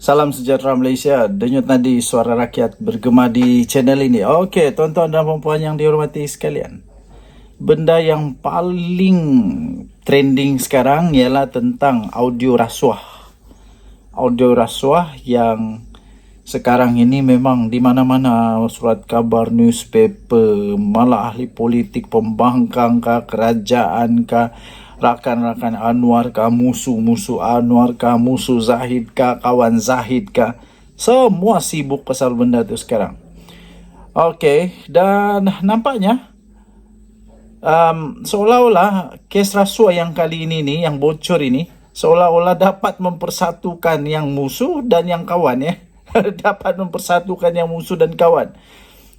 Salam sejahtera Malaysia. Denyut nadi suara rakyat bergema di channel ini. Okey, tuan-tuan dan puan-puan yang dihormati sekalian. Benda yang paling trending sekarang ialah tentang audio rasuah. Audio rasuah yang sekarang ini memang di mana-mana, surat khabar, newspaper, malah ahli politik, pembangkang kah, kerajaan kah, rakan-rakan Anwar kah, musuh-musuh Anwar kah, musuh Zahid kah, kawan Zahid kah, semua sibuk pasal benda tu sekarang. Okey, dan nampaknya seolah-olah kes rasuah yang kali ini ni, yang bocor ini, seolah-olah dapat mempersatukan yang musuh dan yang kawan ya. Dapat mempersatukan yang musuh dan kawan.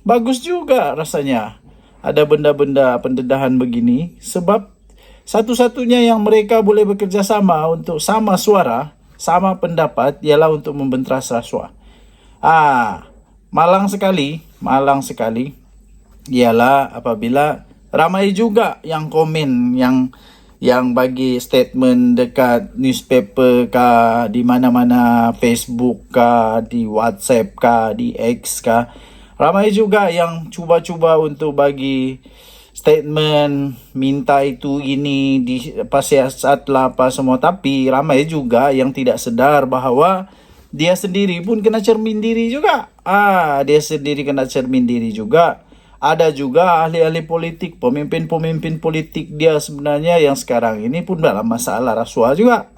Bagus juga rasanya ada benda-benda pendedahan begini, sebab satu-satunya yang mereka boleh bekerjasama untuk sama suara, sama pendapat ialah untuk membenteras rasuah. Malang sekali ialah apabila ramai juga yang komen, yang bagi statement dekat newspaper kah, di mana-mana, Facebook kah, di WhatsApp kah, di X kah. Ramai juga yang cuba-cuba untuk bagi statement, minta itu ini, siasat lah apa semua. Tapi ramai juga yang tidak sedar bahawa dia sendiri pun kena cermin diri juga. Dia sendiri kena cermin diri juga. Ada juga ahli-ahli politik, pemimpin-pemimpin politik dia sebenarnya yang sekarang ini pun dalam masalah rasuah juga.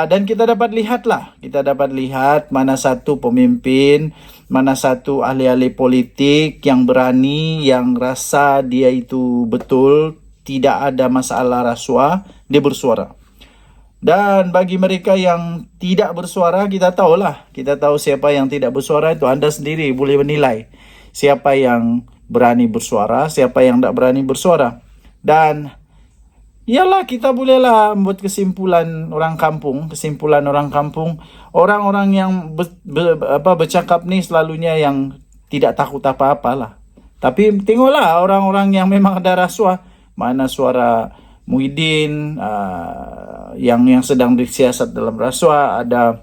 Dan kita dapat lihat mana satu pemimpin, mana satu ahli-ahli politik yang berani, yang rasa dia itu betul, tidak ada masalah rasuah, dia bersuara. Dan bagi mereka yang tidak bersuara, kita tahu siapa yang tidak bersuara, itu anda sendiri boleh menilai siapa yang berani bersuara, siapa yang tidak berani bersuara. Dan ialah kita bolehlah membuat kesimpulan orang kampung. Orang-orang yang bercakap ni selalunya yang tidak takut apa-apalah. Tapi tengoklah orang-orang yang memang ada rasuah. Mana suara Muhyiddin yang sedang disiasat dalam rasuah, ada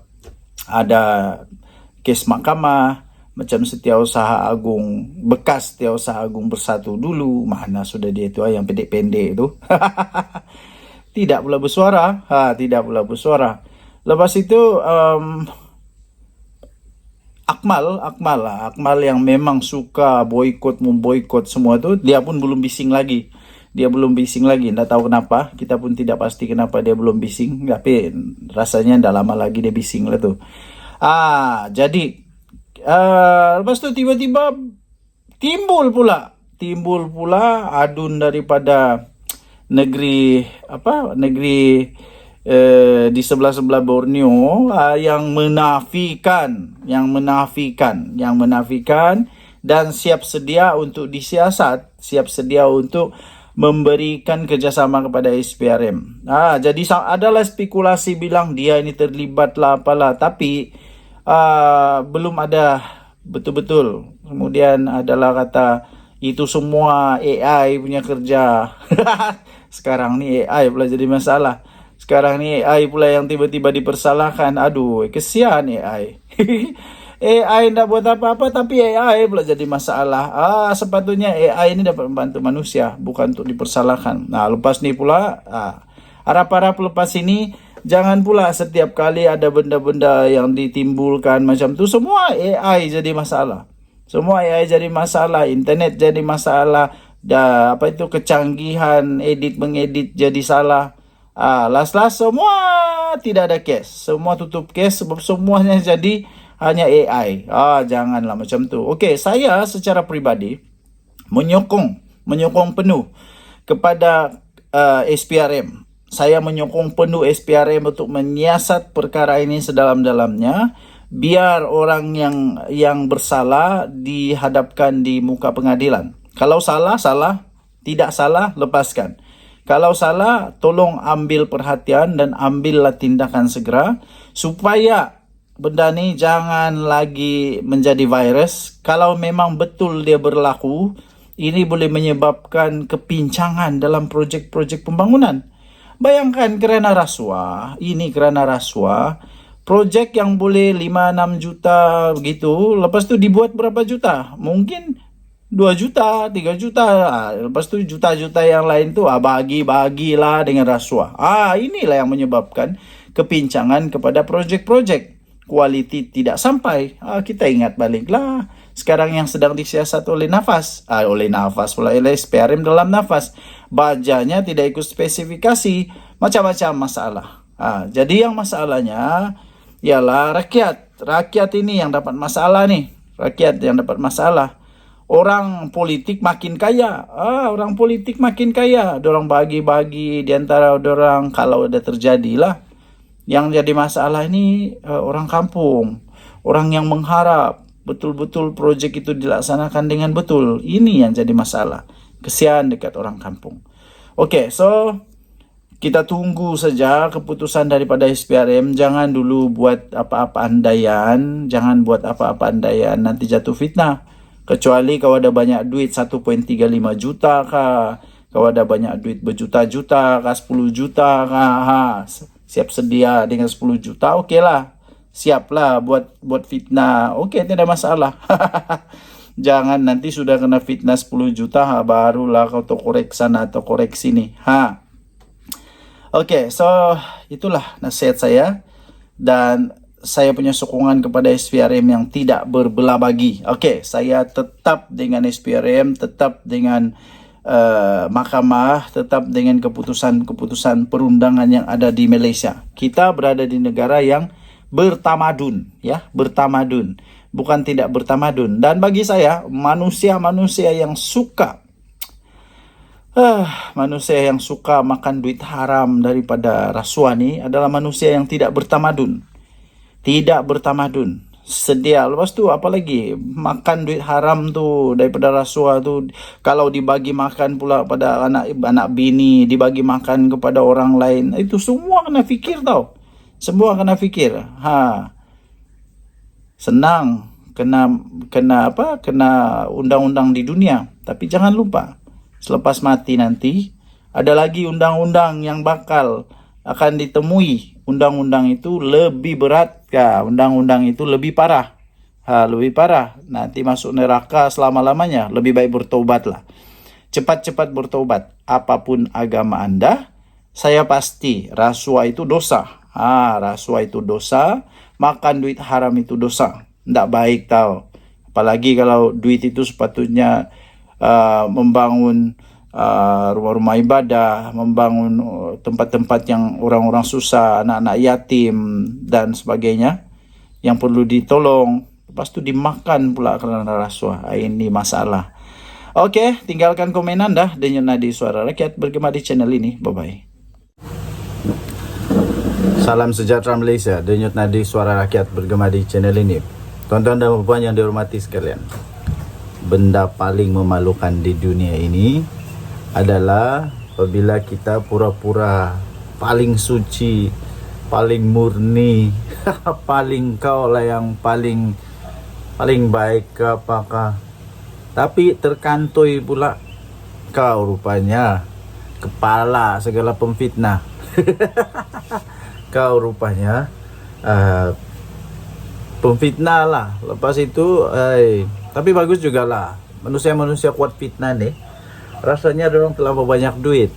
kes mahkamah macam Setiausaha Agung, bekas Setiausaha Agung Bersatu dulu, mana sudah dia tu yang pendek-pendek tu. Tidak pula bersuara. Lepas itu Akmal yang memang suka memboikot semua tu, dia pun belum bising lagi. Tak tahu kenapa, kita pun tidak pasti kenapa dia belum bising, tapi rasanya dah lama lagi dia bising lah tu. Jadi lepas tu tiba-tiba timbul pula adun daripada negeri di sebelah Borneo yang menafikan dan siap sedia untuk disiasat, siap sedia untuk memberikan kerjasama kepada SPRM. Jadi adalah spekulasi bilang dia ini terlibat lah apalah, tapi belum ada betul-betul. Kemudian adalah kata itu semua AI punya kerja. Sekarang ni AI pula jadi masalah. Sekarang ni AI pula yang tiba-tiba dipersalahkan. Aduh, kesian AI. AI tidak buat apa-apa tapi AI pula jadi masalah. Sepatutnya AI ini dapat membantu manusia, bukan untuk dipersalahkan. Lepas ni pula harap-harap lepas ini jangan pula setiap kali ada benda-benda yang ditimbulkan macam tu, semua AI jadi masalah. Internet jadi masalah. Kecanggihan mengedit jadi salah. Last semua tidak ada kes. Semua tutup kes sebab semuanya jadi hanya AI. Janganlah macam tu. Okey, saya secara peribadi menyokong penuh kepada SPRM. Saya menyokong penuh SPRM untuk menyiasat perkara ini sedalam-dalamnya, biar orang yang bersalah dihadapkan di muka pengadilan. Kalau salah, tidak salah, lepaskan. Kalau salah, tolong ambil perhatian dan ambillah tindakan segera supaya benda ni jangan lagi menjadi virus. Kalau memang betul dia berlaku, ini boleh menyebabkan kepincangan dalam projek-projek pembangunan. Bayangkan kerana rasuah, Projek yang boleh 5-6 juta begitu, lepas tu dibuat berapa juta? Mungkin 2 juta, 3 juta. Lepas tu juta-juta yang lain tu bagi-bagilah dengan rasuah. Inilah yang menyebabkan kepincangan kepada projek-projek. Quality tidak sampai. Kita ingat baliklah sekarang yang sedang disiasat oleh Nafas. Oleh Nafas pula, oleh SPRM dalam Nafas. Bajanya tidak ikut spesifikasi, macam-macam masalah. Jadi yang masalahnya ialah rakyat. Rakyat ini yang dapat masalah nih. Rakyat yang dapat masalah. Orang politik makin kaya. Orang politik makin kaya. Dorang bagi-bagi di antara dorang kalau ada terjadilah. Yang jadi masalah ini orang kampung. Orang yang mengharap betul-betul projek itu dilaksanakan dengan betul. Ini yang jadi masalah. Kesian dekat orang kampung. Oke, so kita tunggu saja keputusan daripada SPRM. Jangan dulu buat apa-apa andaian. Jangan buat apa-apa andaian. Nanti jatuh fitnah. Kecuali kau ada banyak duit 1,35 juta kah. Kau ada banyak duit berjuta-juta kah, 10 juta kah. Siap sedia dengan 10 juta. Okey lah. Siaplah buat fitnah. Okey, tidak masalah. Jangan nanti sudah kena fitnah 10 juta. Barulah kau korek sana atau korek sini. Oke, so itulah nasihat saya dan saya punya sokongan kepada SPRM yang tidak berbelah bagi. Oke, saya tetap dengan SPRM, tetap dengan mahkamah, tetap dengan keputusan-keputusan perundangan yang ada di Malaysia. Kita berada di negara yang bertamadun, ya, bertamadun, bukan tidak bertamadun. Dan bagi saya, manusia-manusia yang suka manusia yang suka makan duit haram daripada rasuah ni adalah manusia yang tidak bertamadun. Tidak bertamadun. Sedia. Lepas tu apa lagi? Makan duit haram tu daripada rasuah tu. Kalau dibagi makan pula pada anak bini, dibagi makan kepada orang lain. Itu semua kena fikir tau. Semua kena fikir. Senang. Kena undang-undang di dunia. Tapi jangan lupa. Selepas mati nanti, ada lagi undang-undang yang bakal akan ditemui. Undang-undang itu lebih berat kah? Undang-undang itu lebih parah. Lebih parah. Nanti masuk neraka selama-lamanya. Lebih baik bertobatlah. Cepat-cepat bertobat. Apapun agama Anda, saya pasti rasuah itu dosa. Rasuah itu dosa. Makan duit haram itu dosa. Tidak baik tau. Apalagi kalau duit itu sepatutnya membangun rumah-rumah ibadah, membangun tempat-tempat yang orang-orang susah, anak-anak yatim dan sebagainya yang perlu ditolong. Lepas tu dimakan pula kerana rasuah. Ini masalah. Oke, tinggalkan komen anda. Denyut Nadi Suara Rakyat bergema di channel ini. Bye-bye. Salam sejahtera Malaysia. Denyut Nadi Suara Rakyat bergema di channel ini. Tuan-tuan dan puan yang dihormati sekalian, benda paling memalukan di dunia ini adalah apabila kita pura-pura paling suci, paling murni, paling kau lah yang paling baik ke apakah, tapi terkantoi pula kau rupanya kepala segala pemfitnah. Kau rupanya pemfitnah lah. Lepas itu tapi bagus juga lah. Manusia-manusia kuat fitnah nih, rasanya orang terlalu banyak duit.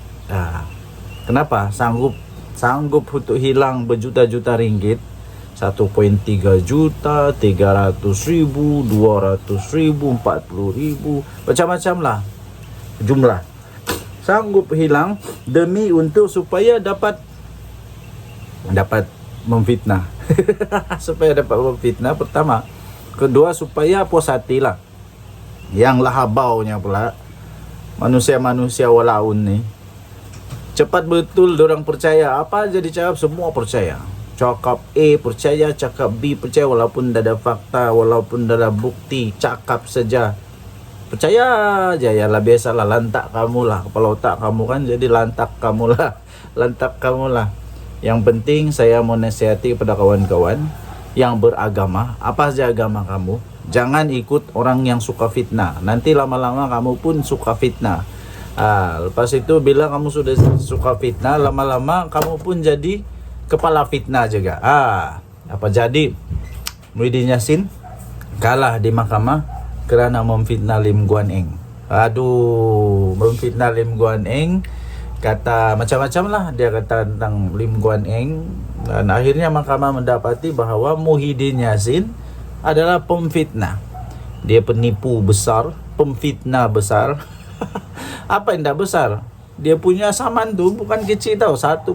Kenapa? Sanggup untuk hilang berjuta-juta ringgit. 1,3 juta, 300 ribu, 200 ribu, 40 ribu, macam-macam lah jumlah. Sanggup hilang demi untuk supaya dapat memfitnah. Supaya dapat memfitnah pertama. Kedua, supaya puas hati lah. Yang lahabaunya pula manusia-manusia walaun ni cepat betul dorang percaya. Apa aja dicakap semua percaya. Cakap A percaya, cakap B percaya, walaupun dah ada fakta, walaupun dah ada bukti, cakap saja. Percaya aja, yalah biasalah, lantak kamu lah. Kepala otak kamu kan jadi lantak kamu lah. Lantak kamu lah. Yang penting saya mau nasihati kepada kawan-kawan yang beragama, apa saja agama kamu, jangan ikut orang yang suka fitnah. Nanti lama-lama kamu pun suka fitnah. Lepas itu bila kamu sudah suka fitnah, lama-lama kamu pun jadi kepala fitnah juga. Apa jadi? Muhyiddin Yassin kalah di mahkamah kerana memfitnah Lim Guan Eng. Aduh, memfitnah Lim Guan Eng, kata macam-macam lah dia kata tentang Lim Guan Eng, dan akhirnya mahkamah mendapati bahawa Muhyiddin Yassin adalah pemfitnah. Dia penipu besar, pemfitnah besar. Apa yang tak besar? Dia punya saman tu bukan kecil tau, 1.35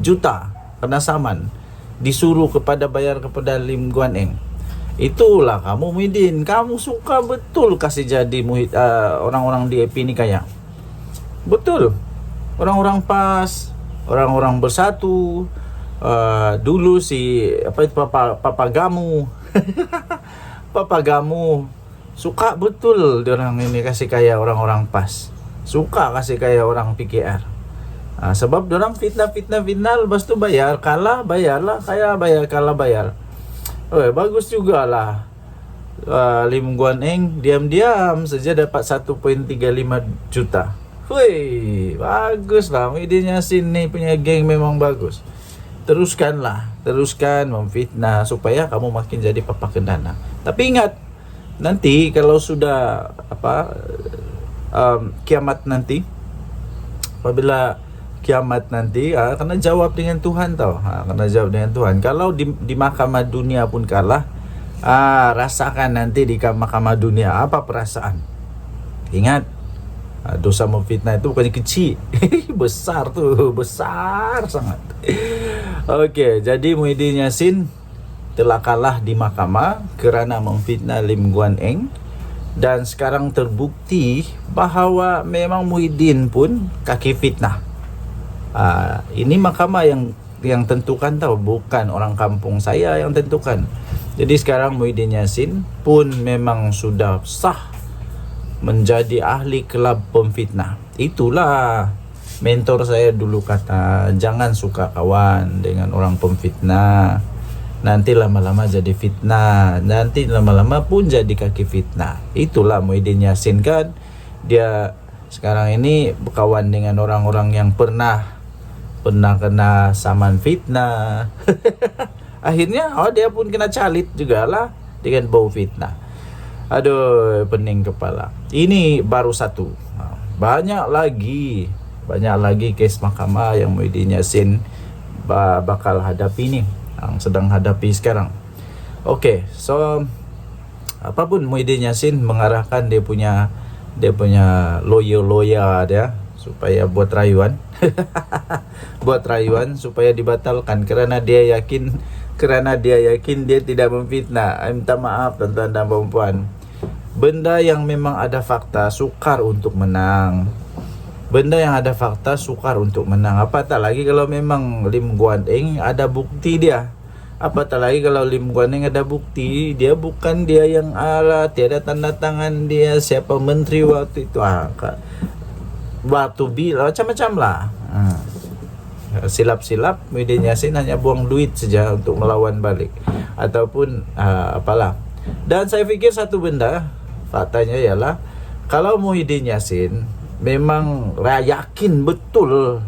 juta kena saman. Disuruh bayar kepada Lim Guan Eng. Itulah kamu Muhyiddin, kamu suka betul kasih jadi orang-orang DAP ni kaya. Betul. Orang-orang PAS, orang-orang bersatu. Dulu si Papa Gamu. Papa Gamu suka betul diorang ini kasih kaya orang-orang PAS. Suka kasih kaya orang PKR. Sebab diorang fitnah, lepas tu bayar, kalah bayarlah, kaya bayar, kalah bayar. Bagus jugalah. Lim Guan Eng diam-diam saja dapat 1.35 juta. Wih, bagus lah. Muhyiddin Yassin ni punya geng memang bagus. Teruskan memfitnah supaya kamu makin jadi papa kendana. Tapi ingat, nanti kalau sudah kiamat nanti, apabila kiamat nanti, kena jawab dengan Tuhan tau. Kena jawab dengan Tuhan. Kalau di mahkamah dunia pun kalah, rasakan nanti di mahkamah dunia apa perasaan. Ingat, dosa memfitnah itu bukannya kecil. Besar tu, besar sangat. Okey, jadi Muhyiddin Yassin telah kalah di mahkamah kerana memfitnah Lim Guan Eng. Dan sekarang terbukti bahawa memang Muhyiddin pun kaki fitnah. Ini mahkamah yang tentukan tau, bukan orang kampung saya yang tentukan. Jadi sekarang Muhyiddin Yassin pun memang sudah sah menjadi ahli kelab pemfitnah. Itulah mentor saya dulu kata, jangan suka kawan dengan orang pemfitnah. Nanti lama-lama jadi fitnah, nanti lama-lama pun jadi kaki fitnah. Itulah Muhyiddin Yassin kan. Dia sekarang ini berkawan dengan orang-orang yang pernah kena saman fitnah. Akhirnya dia pun kena calit jugalah dengan bau fitnah. Aduh, pening kepala. Ini baru satu. Banyak lagi kes mahkamah yang Muhyiddin Yassin bakal hadapi ni, yang sedang hadapi sekarang. Okey, so apapun Muhyiddin Yassin mengarahkan dia punya lawyer dia supaya buat rayuan. Buat rayuan supaya dibatalkan kerana dia yakin dia tidak memfitnah. Minta maaf tuan-tuan dan puan-puan. Benda yang memang ada fakta sukar untuk menang. Apatah lagi kalau memang Lim Guan Eng ada bukti dia. Apatah lagi kalau Lim Guan Eng ada bukti dia bukan dia yang tiada tanda tangan dia, siapa menteri waktu itu, batu bil macam-macam lah. Silap-silap Muhyiddin Yassin hanya buang duit saja untuk melawan balik ataupun apalah. Dan saya fikir satu benda, faktanya ialah kalau Muhyiddin Yassin memang yakin betul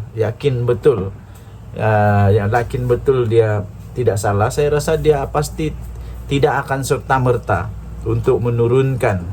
dia tidak salah, saya rasa dia pasti tidak akan serta-merta untuk menurunkan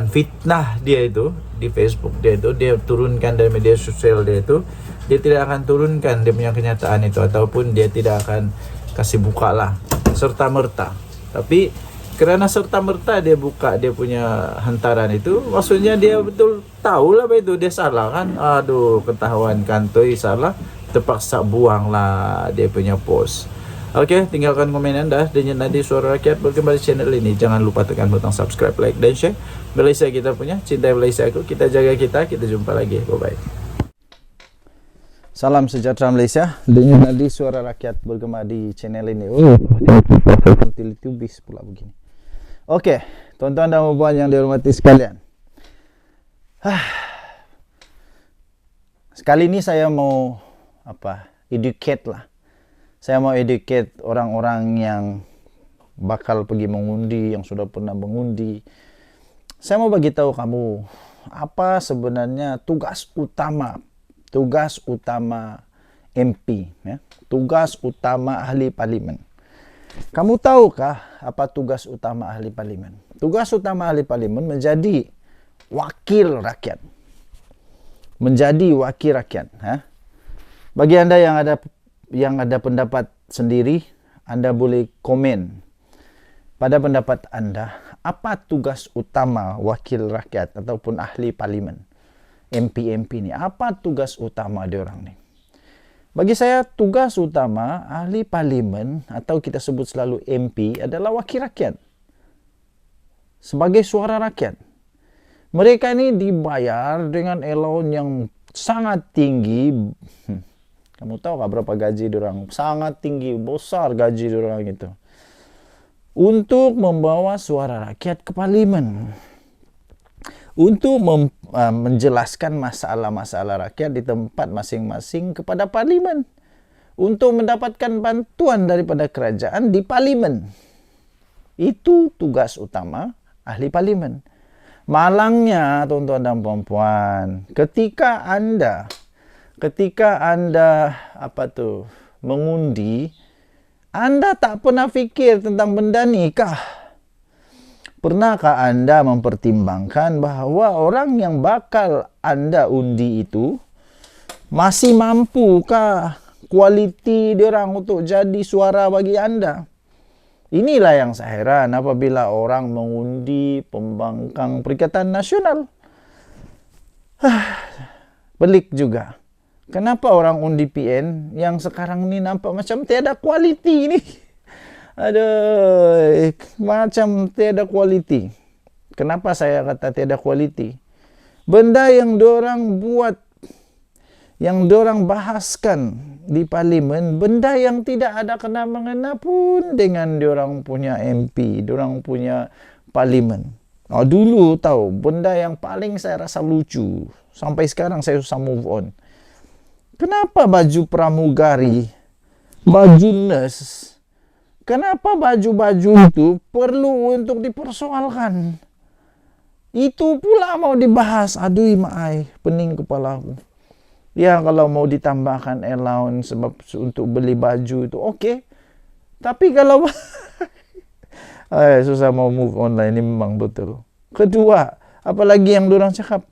fitnah dia itu di Facebook dia itu, dia turunkan dari media sosial dia itu. Dia tidak akan turunkan dia punya kenyataan itu, ataupun dia tidak akan kasih buka lah serta-merta. Tapi kerana serta-merta dia buka dia punya hantaran itu, maksudnya dia betul tahu lah itu dia salah kan. Aduh, ketahuan kantoi salah, terpaksa buang lah dia punya post. Okey, tinggalkan komen anda dan nanti Suara Rakyat berkembali channel ini. Jangan lupa tekan butang subscribe, like dan share. Malaysia kita punya, cintai Malaysia aku, kita jaga kita jumpa lagi. Bye-bye. Salam sejahtera Malaysia. Dengan nadi Suara Rakyat bergema di channel ini. Teletubbies pula begini. Okey, tuan-tuan dan puan yang dihormati sekalian. Sekali ini saya mau educate lah. Saya mau educate orang-orang yang bakal pergi mengundi, yang sudah pernah mengundi. Saya mau bagi tahu kamu apa sebenarnya tugas utama MP, ya. Tugas utama ahli parlimen. Kamu tahukah apa tugas utama ahli parlimen? Tugas utama ahli parlimen menjadi wakil rakyat. Menjadi wakil rakyat. Ya. Bagi Anda yang ada pendapat sendiri, Anda boleh komen pada pendapat Anda, apa tugas utama wakil rakyat ataupun ahli parlimen? MP ni, apa tugas utama diorang ni? Bagi saya, tugas utama ahli parlimen atau kita sebut selalu MP adalah wakil rakyat. Sebagai suara rakyat. Mereka ini dibayar dengan allowance yang sangat tinggi. Kamu tahu tak berapa gaji diorang? Sangat tinggi, besar gaji diorang itu. Untuk membawa suara rakyat ke parlimen. Untuk menjelaskan masalah-masalah rakyat di tempat masing-masing kepada parlimen. Untuk mendapatkan bantuan daripada kerajaan di parlimen. Itu tugas utama ahli parlimen. Malangnya, tuan-tuan dan puan-puan, ketika Anda mengundi, Anda tak pernah fikir tentang benda ni kah? Pernahkah Anda mempertimbangkan bahawa orang yang bakal Anda undi itu masih mampukah kualiti diorang untuk jadi suara bagi Anda? Inilah yang saya heran apabila orang mengundi pembangkang Perikatan Nasional. Pelik juga. Kenapa orang undi PN yang sekarang ni nampak macam tiada kualiti ni? Aduh, macam tiada kualiti. Kenapa saya kata tiada kualiti? Benda yang diorang buat, yang diorang bahaskan di parlimen, benda yang tidak ada kena-mengena pun dengan diorang punya MP, diorang punya parlimen. Dulu tahu, benda yang paling saya rasa lucu, sampai sekarang saya susah move on. Kenapa baju pramugari, baju nurse, kenapa baju-baju itu perlu untuk dipersoalkan? Itu pula mau dibahas. Aduh, maai, pening kepala aku. Ya, kalau mau ditambahkan allowance sebab untuk beli baju itu okey. Tapi kalau susah mau move on lah, ini memang betul. Kedua, apalagi yang diorang cakap,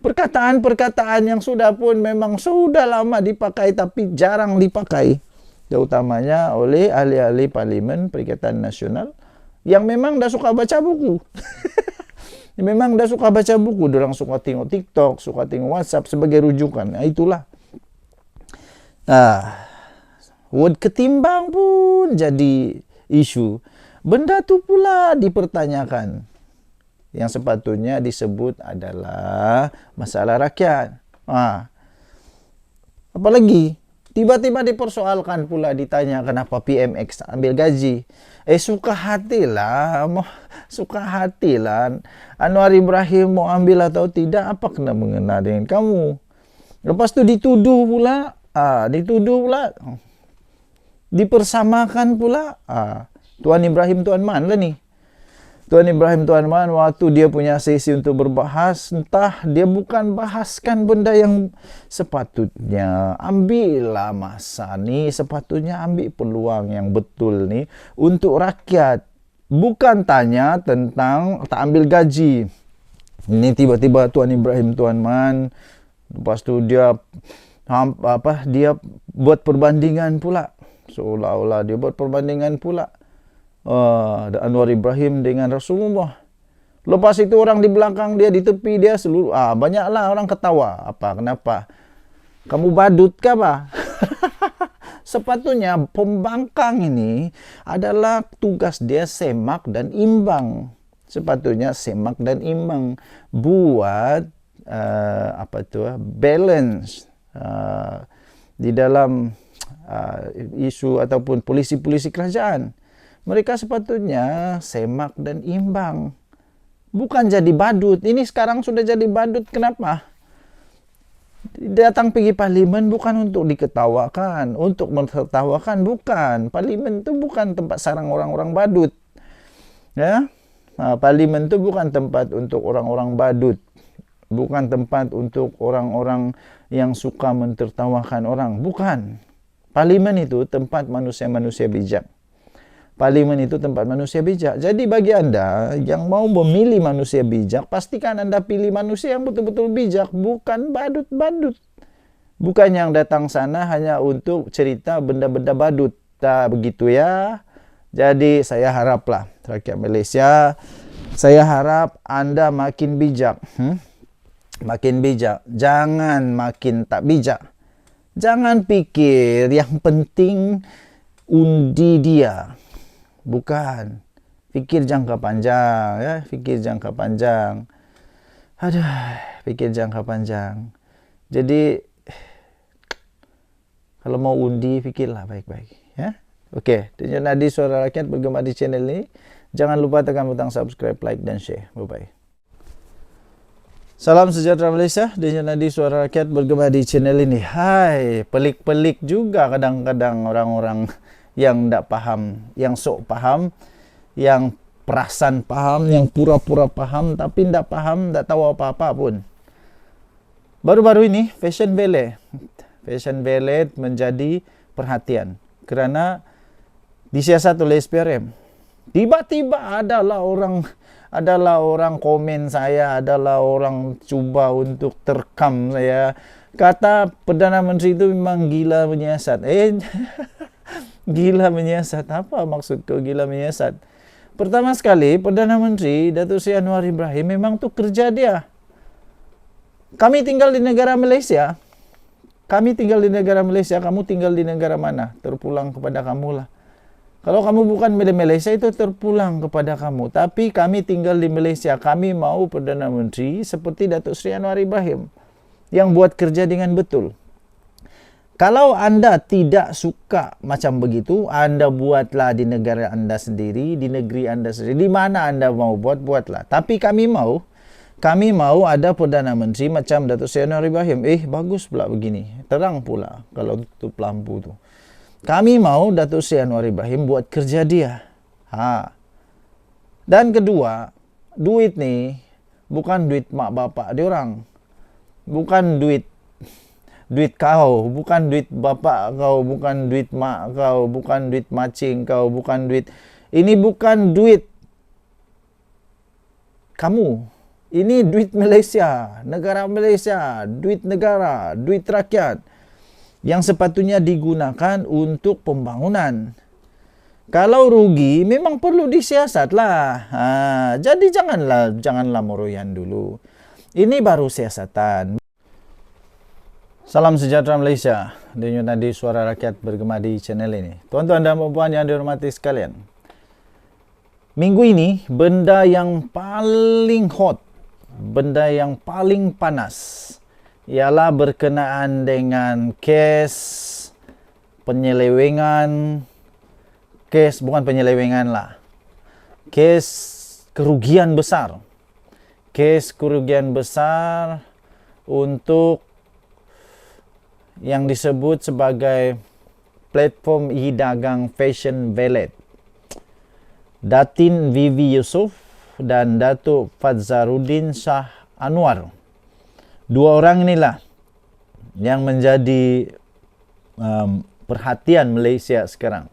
perkataan-perkataan yang sudah pun memang sudah lama dipakai tapi jarang dipakai, terutamanya oleh ahli-ahli parlimen Perikatan Nasional yang memang dah suka baca buku. Memang dah suka baca buku, diorang suka tengok TikTok, suka tengok WhatsApp sebagai rujukan. Itulah. Word ketimbang pun jadi isu. Benda tu pula dipertanyakan. Yang sepatutnya disebut adalah masalah rakyat. Apalagi tiba-tiba dipersoalkan pula, ditanya kenapa PMX ambil gaji. Suka hatilah Anwar Ibrahim mau ambil atau tidak, apa kena mengena dengan kamu? Lepas tu dituduh pula, dipersamakan pula. Tuan Ibrahim Tuan Man lah ni. Tuan Ibrahim Tuan Man waktu dia punya sesi untuk berbahas, entah dia bukan bahaskan benda yang sepatutnya. Ambillah masa ni, sepatutnya ambil peluang yang betul ni untuk rakyat. Bukan tanya tentang tak ambil gaji. Ini tiba-tiba Tuan Ibrahim Tuan Man, lepas tu dia buat perbandingan pula. Seolah-olah dia buat perbandingan pula. Anwar Ibrahim dengan Rasulullah. Lepas itu orang di belakang dia, di tepi dia seluruh banyaklah orang ketawa. Kenapa? Kamu badut kah, Pak? Sepatutnya pembangkang ini adalah tugas dia semak dan imbang. Sepatutnya semak dan imbang buat balance di dalam isu ataupun polisi-polisi kerajaan. Mereka sepatutnya semak dan imbang. Bukan jadi badut. Ini sekarang sudah jadi badut. Kenapa? Datang pergi parlimen bukan untuk diketawakan, untuk mentertawakan, bukan. Parlimen itu bukan tempat sarang orang-orang badut. Ya, parlimen itu bukan tempat untuk orang-orang badut. bukan tempat untuk orang-orang yang suka mentertawakan orang, bukan. Parlimen itu tempat manusia-manusia bijak. Parlimen itu tempat manusia bijak. Jadi bagi Anda yang mau memilih manusia bijak, pastikan Anda pilih manusia yang betul-betul bijak, bukan badut-badut. Bukan yang datang sana hanya untuk cerita benda-benda badut. Tak begitu ya. Jadi saya haraplah rakyat Malaysia, saya harap Anda makin bijak. Makin bijak. Jangan makin tak bijak. Jangan pikir yang penting undi dia. Bukan. Fikir jangka panjang, ya. Fikir jangka panjang. Aduh, fikir jangka panjang. Jadi kalau mau undi, fikirlah baik-baik, ya. Oke, Denyut Nadi Suara Rakyat bergema di channel ini. Jangan lupa tekan butang subscribe, like dan share. Bye-bye. Salam sejahtera Malaysia, Denyut Nadi Suara Rakyat bergema di channel ini. Hai, pelik-pelik juga kadang-kadang orang-orang yang tak paham, yang sok paham, yang perasan paham, yang pura-pura paham, tapi tak paham, tak tahu apa-apa pun. Baru-baru ini, Fashion Valet menjadi perhatian kerana disiasat oleh SPRM. Tiba-tiba adalah orang komen saya, adalah orang cuba untuk terkam saya. Kata Perdana Menteri itu memang gila menyiasat. Gila menyiasat. Apa maksud kau gila menyiasat? Pertama sekali, Perdana Menteri Datuk Seri Anwar Ibrahim memang tu kerja dia. Kami tinggal di negara Malaysia. Kamu tinggal di negara mana? Terpulang kepada kamulah. Kalau kamu bukan milik Malaysia, itu terpulang kepada kamu. Tapi kami tinggal di Malaysia. Kami mau Perdana Menteri seperti Datuk Seri Anwar Ibrahim yang buat kerja dengan betul. Kalau anda tidak suka macam begitu, anda buatlah di negara anda sendiri, di negeri anda sendiri. Di mana anda mau buatlah. Tapi kami mau ada Perdana Menteri macam Datuk Seri Anwar Ibrahim. Bagus pula begini. Terang pula kalau tutup lampu tu. Kami mau Datuk Seri Anwar Ibrahim buat kerja dia. Dan kedua, duit ni bukan duit mak bapak diorang. Bukan duit kau, bukan duit bapak kau, bukan duit mak kau, bukan duit macing kau, bukan duit. Ini bukan duit kamu. Ini duit Malaysia, negara Malaysia, duit negara, duit rakyat yang sepatutnya digunakan untuk pembangunan. Kalau rugi, memang perlu disiasatlah. Jadi janganlah meroyan dulu. Ini baru siasatan. Salam sejahtera Malaysia. Denyut Nadi Suara Rakyat bergema di channel ini. Tuan-tuan dan puan yang dihormati sekalian. Minggu ini, benda yang paling hot, benda yang paling panas ialah berkenaan dengan kes penyelewengan, bukan penyelewengan lah, kes kerugian besar. Kes kerugian besar untuk yang disebut sebagai platform e-dagang Fashion Valet. Datin Vivi Yusof dan Datuk Fadzarudin Shah Anwar. Dua orang inilah yang menjadi perhatian Malaysia sekarang.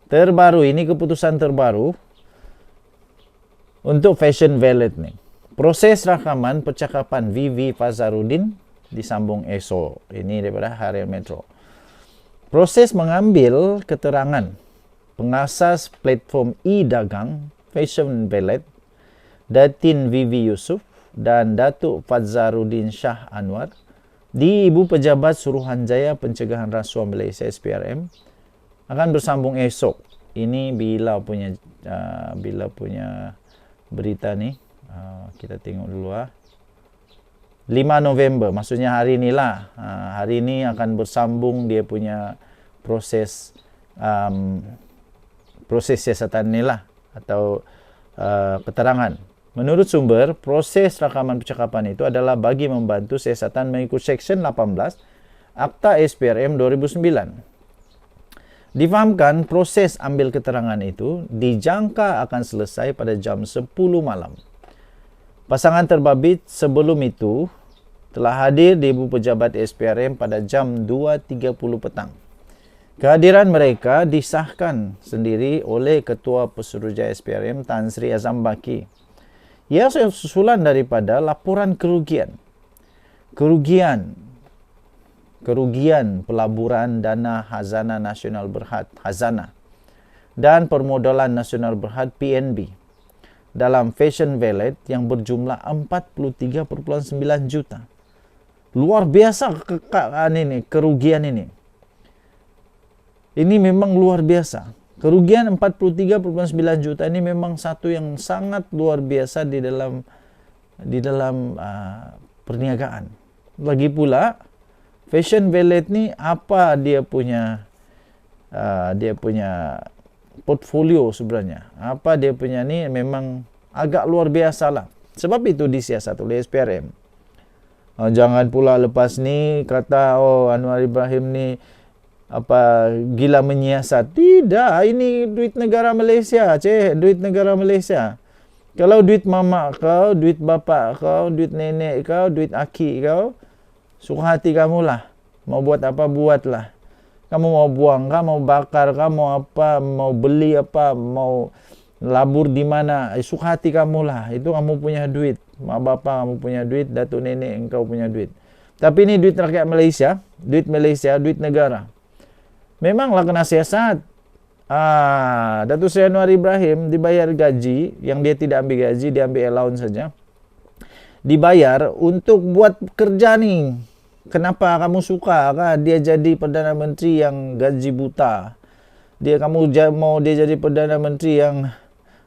Terbaru, ini keputusan terbaru untuk Fashion Valet ni. Proses rakaman percakapan Vivi Fadzarudin disambung esok. Ini daripada Harian Metro. Proses mengambil keterangan pengasas platform e-dagang Fashion Valet, Datin Vivi Yusof dan Datuk Fadzarudin Shah Anwar di Ibu Pejabat Suruhanjaya Pencegahan Rasuah Malaysia SPRM akan bersambung esok. Ini bila punya berita ni. Kita tengok dulu 5 November, maksudnya hari inilah. Hari ini akan bersambung dia punya proses siasatan ni lah, atau keterangan. Menurut sumber, proses rakaman percakapan itu adalah bagi membantu siasatan mengikut Seksyen 18 Akta SPRM 2009. Difahamkan proses ambil keterangan itu dijangka akan selesai pada jam 10 malam. Pasangan terbabit sebelum itu telah hadir di Ibu Pejabat SPRM pada jam 2.30 petang. Kehadiran mereka disahkan sendiri oleh Ketua Pesuruhjaya SPRM Tan Sri Azam Baki. Ia susulan daripada laporan kerugian pelaburan dana Hazanah Nasional Berhad Hazanah dan permodalan nasional berhad PNB dalam Fashion Valet yang berjumlah 43.9 juta. Luar biasa kerugian ini. Ini memang luar biasa. Kerugian 43.9 juta ini memang satu yang sangat luar biasa di dalam perniagaan. Lagi pula Fashion Valet ni apa dia punya portfolio sebenarnya. Apa dia punya ni memang agak luar biasa lah. Sebab itu disiasat oleh SPRM. Jangan pula lepas ni kata Anwar Ibrahim ni gila menyiasat. Tidak, ini duit negara Malaysia, duit negara Malaysia. Kalau duit mamak kau, duit bapak kau, duit nenek kau, duit aki kau, suka hati kamu lah. Mau buat apa, buatlah. Kamu mau buang kah, mau bakar kah, mau apa, mau beli apa, mau labur di mana, suka hati kamu lah. Itu kamu punya duit. Mak bapak kamu punya duit, datuk nenek engkau punya duit. Tapi ini duit rakyat Malaysia, duit negara. Memanglah kena siasat. Datuk Seri Anwar Ibrahim dibayar gaji, yang dia tidak ambil gaji, dia ambil allowance saja. Dibayar untuk buat kerja ni. Kenapa kamu suka kah dia jadi Perdana Menteri yang gaji buta? Kamu mau dia jadi Perdana Menteri yang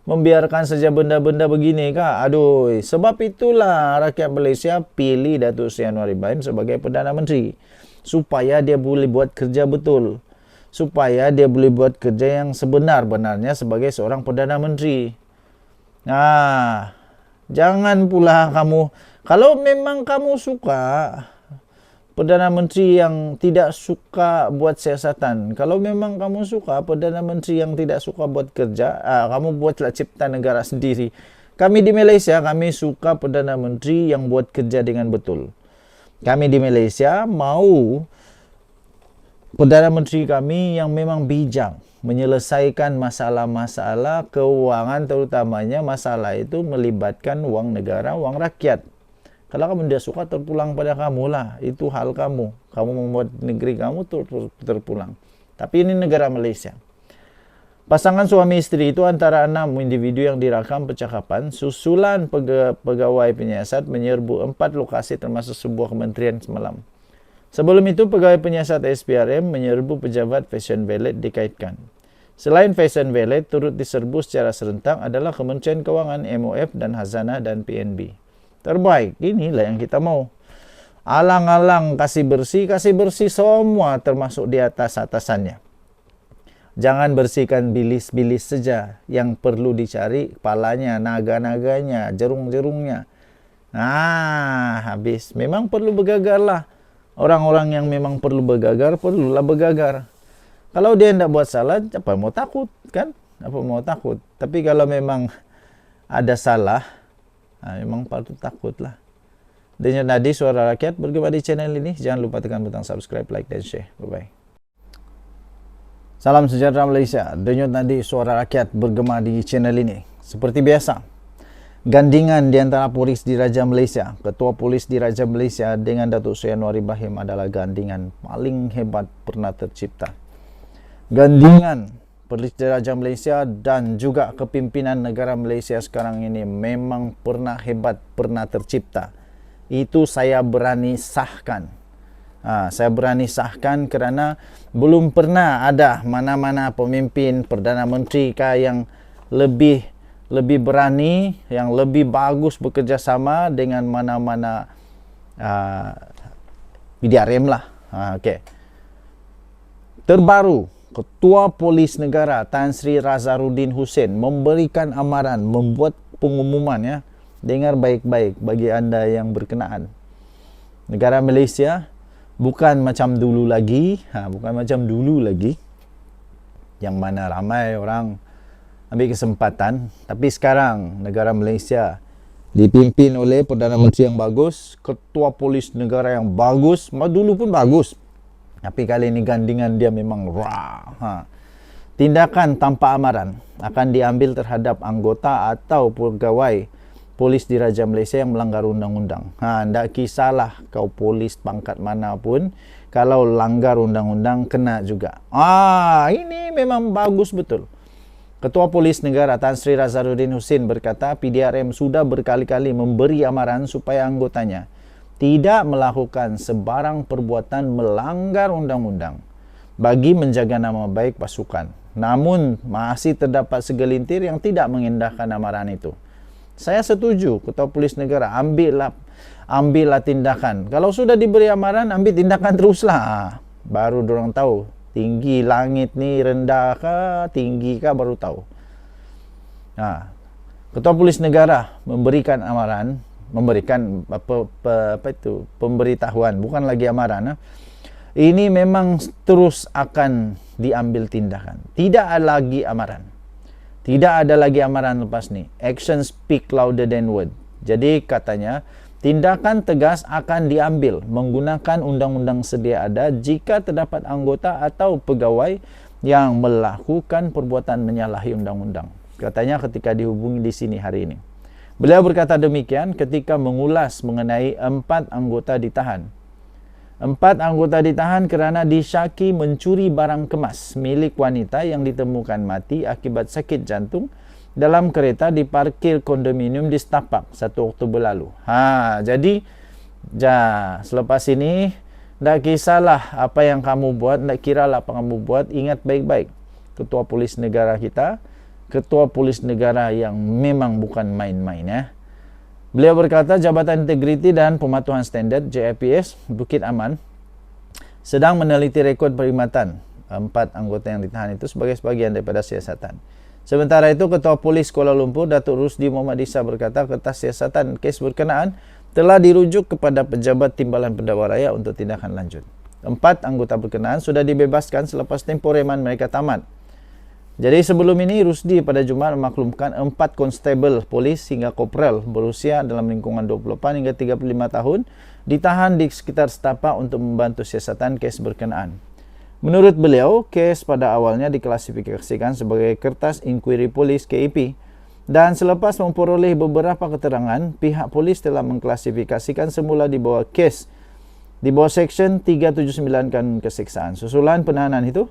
membiarkan saja benda-benda begini kah? Aduh, sebab itulah rakyat Malaysia pilih Datuk Seri Anwar Ibrahim sebagai Perdana Menteri. Supaya dia boleh buat kerja betul. Supaya dia boleh buat kerja yang sebenar-benarnya sebagai seorang Perdana Menteri. Jangan pula kamu, kalau memang kamu suka Perdana Menteri yang tidak suka buat siasatan, kalau memang kamu suka Perdana Menteri yang tidak suka buat kerja, kamu buatlah cipta negara sendiri. Kami di Malaysia, kami suka Perdana Menteri yang buat kerja dengan betul. Kami di Malaysia mau Perdana Menteri kami yang memang bijak menyelesaikan masalah-masalah keuangan, terutamanya masalah itu melibatkan wang negara, wang rakyat. Kalau kamu tidak suka, terpulang pada kamu lah. Itu hal kamu. Kamu membuat negeri kamu terpulang. Tapi ini negara Malaysia. Pasangan suami istri itu antara 6 individu yang direkam percakapan. Susulan pegawai penyiasat menyerbu 4 lokasi termasuk sebuah kementerian semalam. Sebelum itu, pegawai penyiasat SPRM menyerbu pejabat Fashion Valet dikaitkan. Selain Fashion Valet, turut diserbu secara serentak adalah Kementerian Kewangan, MOF dan Hazanah dan PNB. Terbaik, inilah yang kita mau. Alang-alang kasih bersih semua termasuk di atasannya. Jangan bersihkan bilis-bilis saja. Yang perlu dicari kepalanya, naga-naganya, jerung-jerungnya. Habis. Memang perlu bergagar lah. Orang-orang yang memang perlu bergagar, perlulah bergagar. Kalau dia tidak buat salah, apa mau takut, kan? Apa mau takut? Tapi kalau memang ada salah, memang patut takutlah. Denyut nadi suara rakyat bergema di channel ini. Jangan lupa tekan butang subscribe, like, dan share. Bye-bye. Salam sejahtera Malaysia. Denyut nadi suara rakyat bergema di channel ini. Seperti biasa, gandingan di antara polis di Raja Malaysia, Ketua Polis di Raja Malaysia dengan Datuk Seri Anwar Ibrahim adalah gandingan paling hebat pernah tercipta. Gandingan Polis di Raja Malaysia dan juga kepimpinan negara Malaysia sekarang ini memang pernah hebat, pernah tercipta. Itu saya berani sahkan. Saya berani sahkan kerana belum pernah ada mana-mana pemimpin Perdana Menteri yang lebih berani, yang lebih bagus bekerjasama dengan mana-mana PDRM lah. Terbaru, Ketua Polis Negara Tan Sri Razarudin Hussein memberikan amaran, membuat pengumuman, ya. Dengar baik-baik bagi anda yang berkenaan. Negara Malaysia bukan macam dulu lagi, yang mana ramai orang ambil kesempatan. Tapi sekarang negara Malaysia Dipimpin oleh Perdana Menteri yang bagus, Ketua Polis Negara yang bagus, dulu pun bagus. Tapi kali ini gandingan dia memang wah. Tindakan tanpa amaran akan diambil terhadap anggota atau pegawai polis di Raja Malaysia yang melanggar undang-undang. Tak kisahlah kau polis pangkat mana pun, kalau langgar undang-undang kena juga. Ini memang bagus betul. Ketua Polis Negara Tan Sri Razaruddin Husin berkata PDRM sudah berkali-kali memberi amaran supaya anggotanya tidak melakukan sebarang perbuatan melanggar undang-undang bagi menjaga nama baik pasukan. Namun masih terdapat segelintir yang tidak mengindahkan amaran itu. Saya setuju Ketua Polis Negara ambillah tindakan. Kalau sudah diberi amaran, ambil tindakan teruslah. Baru dorang tahu tinggi langit ni rendah kah, tinggi kah, baru tahu. Ketua Polis Negara memberikan amaran, memberikan pemberitahuan, bukan lagi amaran. Ini memang terus akan diambil tindakan. Tidak ada lagi amaran. Tidak ada lagi amaran lepas ni. Action speak louder than word. Jadi katanya tindakan tegas akan diambil menggunakan undang-undang sedia ada jika terdapat anggota atau pegawai yang melakukan perbuatan menyalahi undang-undang. Katanya ketika dihubungi di sini hari ini. Beliau berkata demikian ketika mengulas mengenai 4 anggota ditahan. 4 anggota ditahan kerana disyaki mencuri barang kemas milik wanita yang ditemukan mati akibat sakit jantung dalam kereta di parkir kondominium di Setapak 1 Oktober lalu. Jadi selepas ini tak kisahlah apa yang kamu buat, tak kiralah apa kamu buat, ingat baik-baik. Ketua Polis Negara kita, Ketua Polis Negara yang memang bukan main-main ya. Beliau berkata Jabatan Integriti dan Pematuhan Standard JIPS Bukit Aman sedang meneliti rekod perkhidmatan 4 anggota yang ditahan itu sebagai sebahagian daripada siasatan. Sementara itu, Ketua Polis Kuala Lumpur, Datuk Rusdi Muhammad Isa berkata kertas siasatan kes berkenaan telah dirujuk kepada Pejabat Timbalan Pendakwa Raya untuk tindakan lanjut. 4 anggota berkenaan sudah dibebaskan selepas tempoh reman mereka tamat. Jadi sebelum ini, Rusdi pada Jumaat memaklumkan 4 konstabel polis hingga kopral berusia dalam lingkungan 28 hingga 35 tahun ditahan di sekitar Setapak untuk membantu siasatan kes berkenaan. Menurut beliau, kes pada awalnya diklasifikasikan sebagai kertas inkuiri polis KIP dan selepas memperoleh beberapa keterangan, pihak polis telah mengklasifikasikan semula di bawah Seksyen 379 Kanun Keseksaan. Susulan penahanan itu,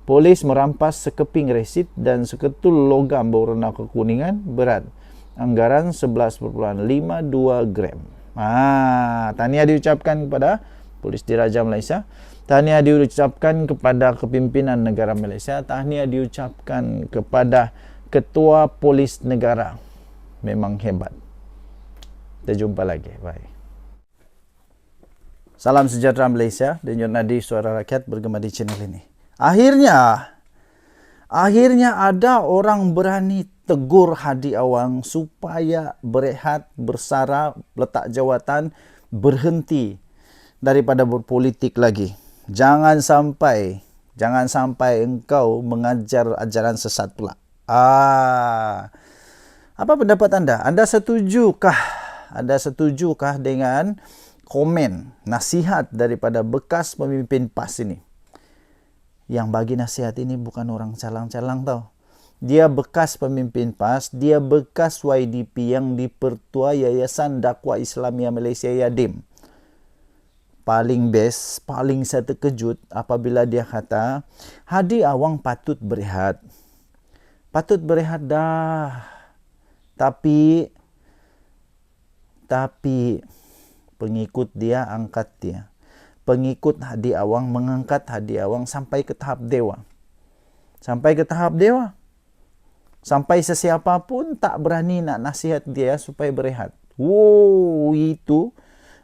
polis merampas sekeping resit dan seketul logam berwarna kekuningan berat anggaran 11.52 gram. Tahniah diucapkan kepada Polis Diraja Malaysia. Tahniah diucapkan kepada kepimpinan negara Malaysia. Tahniah diucapkan kepada Ketua Polis Negara. Memang hebat. Kita jumpa lagi. Bye. Salam sejahtera Malaysia. Denyut nadi suara rakyat bergema di channel ini. Akhirnya ada orang berani tegur Hadi Awang supaya berehat, bersara, letak jawatan, berhenti daripada berpolitik lagi. Jangan sampai engkau mengajar ajaran sesat pula. Apa pendapat anda? Anda setujukah dengan komen, nasihat daripada bekas pemimpin PAS ini? Yang bagi nasihat ini bukan orang calang-calang tau. Dia bekas pemimpin PAS, dia bekas YDP yang dipertua Yayasan Dakwah Islamia Malaysia Yadim. Paling best, paling saya terkejut apabila dia kata Hadi Awang patut berehat. Patut berehat dah. Tapi pengikut dia angkat dia. Pengikut Hadi Awang mengangkat Hadi Awang sampai ke tahap dewa. Sampai sesiapa pun tak berani nak nasihat dia supaya berehat. Itu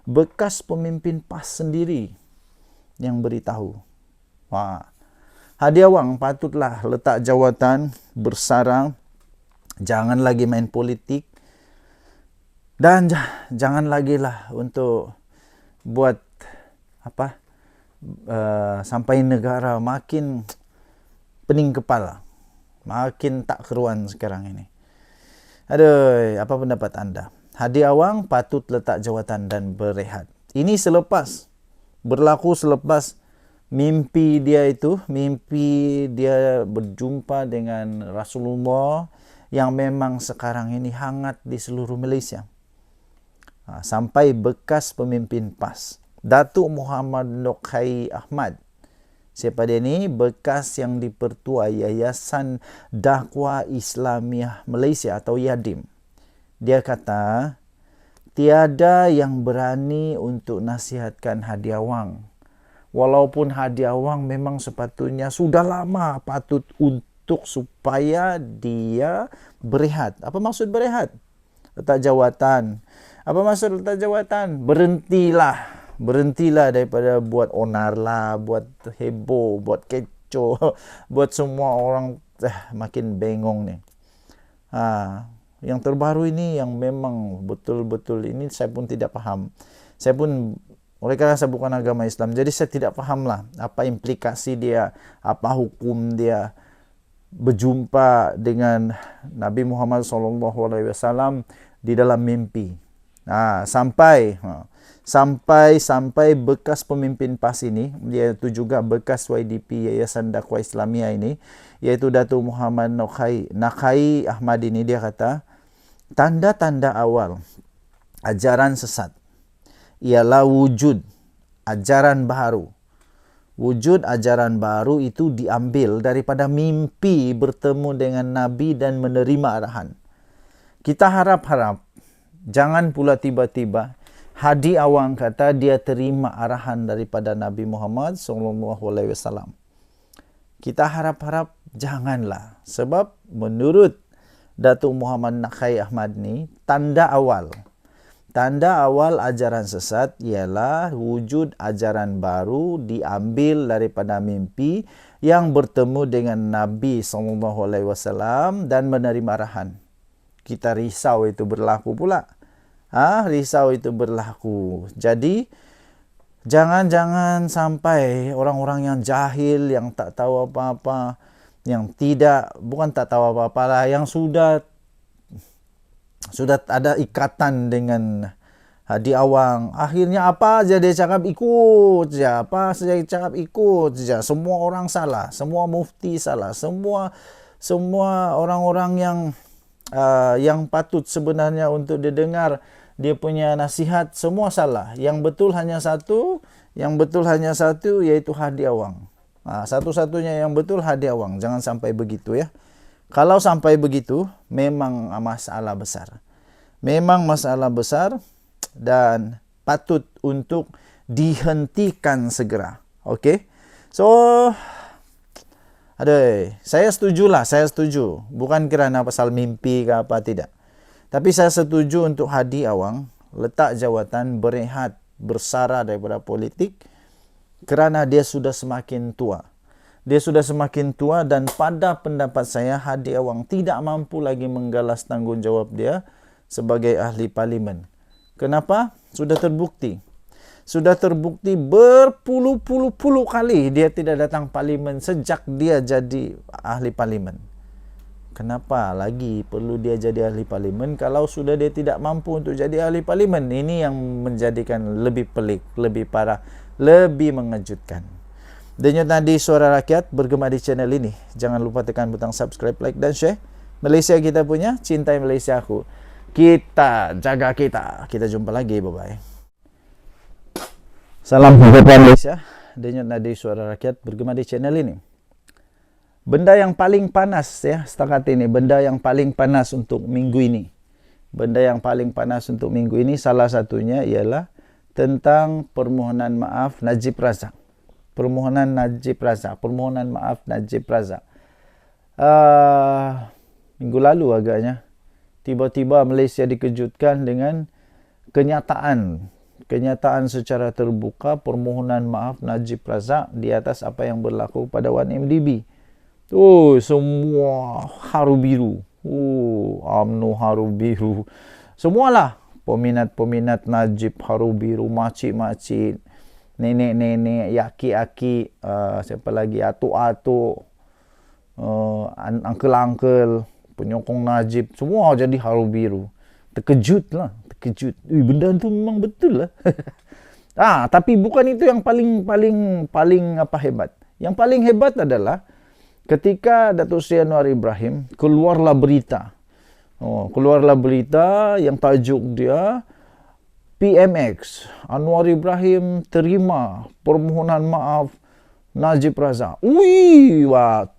bekas pemimpin PAS sendiri yang beritahu. Hadi Awang patutlah letak jawatan, bersarang, jangan lagi main politik, dan jangan lagi lah untuk buat sampai negara makin pening kepala, makin tak keruan sekarang ini. Aduh, apa pendapat anda? Hadi Awang patut letak jawatan dan berehat. Ini berlaku selepas mimpi dia berjumpa dengan Rasulullah yang memang sekarang ini hangat di seluruh Malaysia. Sampai bekas pemimpin PAS, Datuk Muhammad Nokai Ahmad. Siapa dia ni? Bekas yang dipertua Yayasan Dakwah Islamiah Malaysia atau YADIM. Dia kata, tiada yang berani untuk nasihatkan Hadi Awang. Walaupun Hadi Awang memang sepatutnya sudah lama patut untuk supaya dia berehat. Apa maksud berehat? Letak jawatan. Apa maksud letak jawatan? Berhentilah daripada buat onar lah, buat heboh, buat kecoh, buat semua orang makin bengong ni. Yang terbaru ini yang memang betul-betul ini saya pun tidak faham. Oleh kerana saya bukan agama Islam, jadi saya tidak fahamlah apa implikasi dia, apa hukum dia berjumpa dengan Nabi Muhammad SAW di dalam mimpi. Sampai bekas pemimpin PAS ini, iaitu juga bekas YDP Yayasan Dakwah Islamia ini, iaitu Datuk Muhammad Nakai Ahmad ini, dia kata, tanda-tanda awal ajaran sesat ialah wujud ajaran baru. Wujud ajaran baru itu diambil daripada mimpi bertemu dengan Nabi dan menerima arahan. Kita harap-harap, jangan pula tiba-tiba Hadi Awang kata dia terima arahan daripada Nabi Muhammad SAW. Kita harap-harap janganlah. Sebab menurut Datuk Muhammad Nakai Ahmad ni, tanda awal ajaran sesat ialah wujud ajaran baru diambil daripada mimpi yang bertemu dengan Nabi SAW dan menerima arahan. Kita risau itu berlaku pula. Risau itu berlaku. Jadi jangan sampai orang-orang yang jahil, yang tak tahu apa-apa, yang bukan tak tahu apa-apa lah, yang sudah ada ikatan dengan Hadi Awang. Akhirnya apa aja dia cakap ikut je. Apa saja dia cakap ikut je. Semua orang salah, semua mufti salah, semua orang-orang yang patut sebenarnya untuk didengar dia punya nasihat semua salah. Yang betul hanya satu, iaitu Hadi Awang. Satu-satunya yang betul Hadi Awang. Jangan sampai begitu ya. Kalau sampai begitu, memang masalah besar. Memang masalah besar dan patut untuk dihentikan segera. Okey? So, saya setuju. Bukan kerana pasal mimpi ke apa, tidak. Tapi saya setuju untuk Hadi Awang letak jawatan, berehat, bersara daripada politik kerana dia sudah semakin tua. Dia sudah semakin tua dan pada pendapat saya Hadi Awang tidak mampu lagi menggalas tanggungjawab dia sebagai ahli parlimen. Kenapa? Sudah terbukti berpuluh-puluh kali dia tidak datang parlimen sejak dia jadi ahli parlimen. Kenapa lagi perlu dia jadi ahli parlimen kalau sudah dia tidak mampu untuk jadi ahli parlimen? Ini yang menjadikan lebih pelik, lebih parah, lebih mengejutkan. Denyut nadi suara rakyat bergema di channel ini. Jangan lupa tekan butang subscribe, like dan share. Malaysia kita punya, cintai Malaysia aku. Kita jaga kita. Kita jumpa lagi, bye-bye. Salam sejahtera Malaysia. Denyut nadi suara rakyat bergema di channel ini. Benda yang paling panas ya setakat ini, benda yang paling panas untuk minggu ini. Benda yang paling panas untuk minggu ini salah satunya ialah tentang permohonan maaf Najib Razak. Permohonan maaf Najib Razak. Minggu lalu agaknya tiba-tiba Malaysia dikejutkan dengan kenyataan secara terbuka permohonan maaf Najib Razak di atas apa yang berlaku pada 1MDB. Semua haru biru. UMNO haru biru. Semualah peminat-peminat Najib haru biru, makcik-makcik, nenek-nenek, yaki-yaki, siapa lagi, atuk-atuk, uncle-uncle, penyokong Najib, semua jadi haru biru. Terkejut terkejut. Benda tu memang betul lah. Tapi bukan itu yang paling hebat. Yang paling hebat adalah ketika Datuk Seri Anwar Ibrahim keluarlah berita. Keluarlah berita yang tajuk dia PMX Anwar Ibrahim terima permohonan maaf Najib Razak.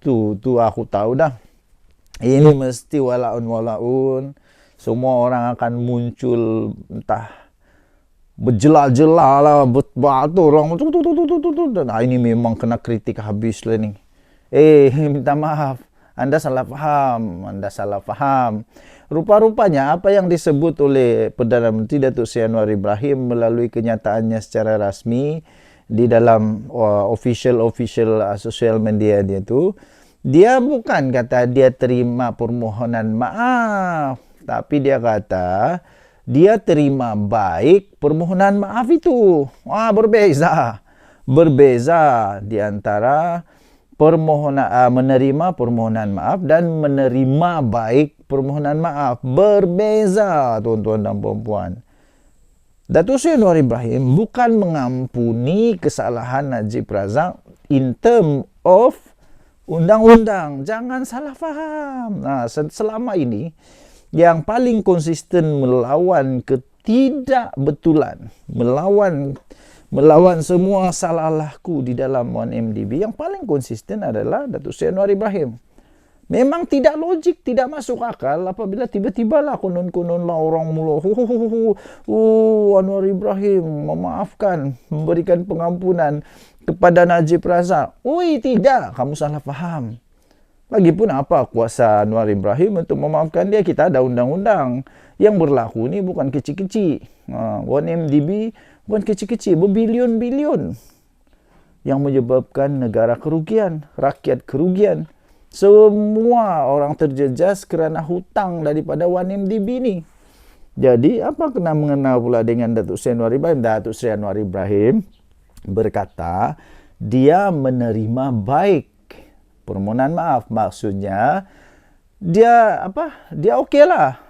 Tu aku tahu dah. Ini mesti walaun. Semua orang akan muncul entah berjelah-jelah lah, batu orang. Ini memang kena kritik habis lah ni. Minta maaf. Anda salah faham. Rupa-rupanya apa yang disebut oleh Perdana Menteri Datuk Seri Anwar Ibrahim melalui kenyataannya secara rasmi di dalam official social media dia tu, dia bukan kata dia terima permohonan maaf, tapi dia kata dia terima baik permohonan maaf itu. Berbeza di antara menerima permohonan maaf dan menerima baik permohonan maaf. Berbeza, tuan-tuan dan puan-puan. Datuk Seri Anwar Ibrahim bukan mengampuni kesalahan Najib Razak in term of undang-undang. Jangan salah faham. Selama ini yang paling konsisten melawan ketidakbetulan, melawan semua salah-salahku di dalam 1MDB, yang paling konsisten adalah Datuk Seri Anwar Ibrahim. Memang tidak logik, tidak masuk akal apabila tiba-tiba lah konon-konon lah orang mula Anwar Ibrahim memaafkan, memberikan pengampunan kepada Najib Razak. Tidak, kamu salah faham. Lagipun apa kuasa Anwar Ibrahim untuk memaafkan dia? Kita ada undang-undang. Yang berlaku ni bukan kecil-kecil. 1MDB bukan kecil-kecil, berbilion-bilion. Yang menyebabkan negara kerugian, rakyat kerugian. Semua orang terjejas kerana hutang daripada 1MDB ni. Jadi apa kena mengenal pula dengan Datuk Seri Anwar Ibrahim? Datuk Seri Anwar Ibrahim berkata dia menerima baik permohonan maaf. Maksudnya dia okey lah.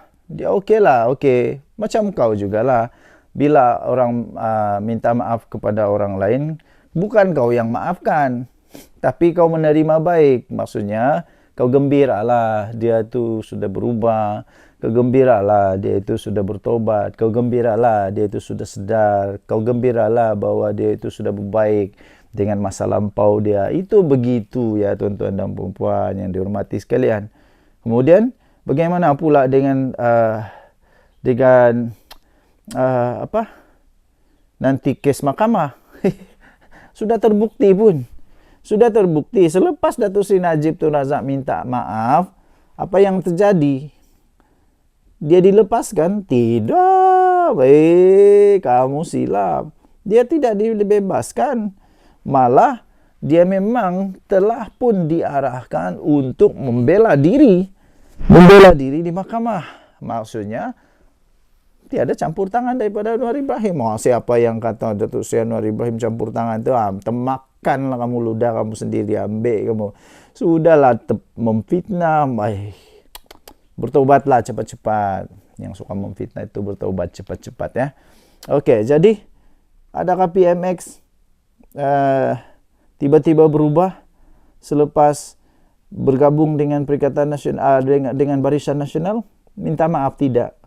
Okey. Macam kau jugalah. Bila orang minta maaf kepada orang lain, bukan kau yang maafkan, tapi kau menerima baik. Maksudnya kau gembiralah dia tu sudah berubah. Kau gembiralah dia itu sudah bertobat. Kau gembiralah dia itu sudah sedar. Kau gembiralah bahwa dia itu sudah berbaik dengan masa lampau dia. Itu begitu ya tuan-tuan dan puan-puan yang dihormati sekalian. Kemudian bagaimana pula dengan nanti kes mahkamah? Sudah terbukti pun. Selepas Datuk Seri Najib Tun Razak minta maaf, apa yang terjadi? Dia dilepaskan? Tidak. Kamu silap. Dia tidak dibebaskan. Malah dia memang telah pun diarahkan untuk membela diri di mahkamah. Maksudnya tiada campur tangan daripada Anwar Ibrahim. Siapa yang kata Datuk Seri Anwar Ibrahim campur tangan tu? Temakanlah kamu, ludah kamu sendiri, ambil kamu. Sudahlah memfitnah. Bertobatlah cepat-cepat. Yang suka memfitnah itu bertobat cepat-cepat ya. Okey, jadi adakah PMX tiba-tiba berubah selepas bergabung dengan Perikatan Nasional dengan Barisan Nasional? Minta maaf, tidak.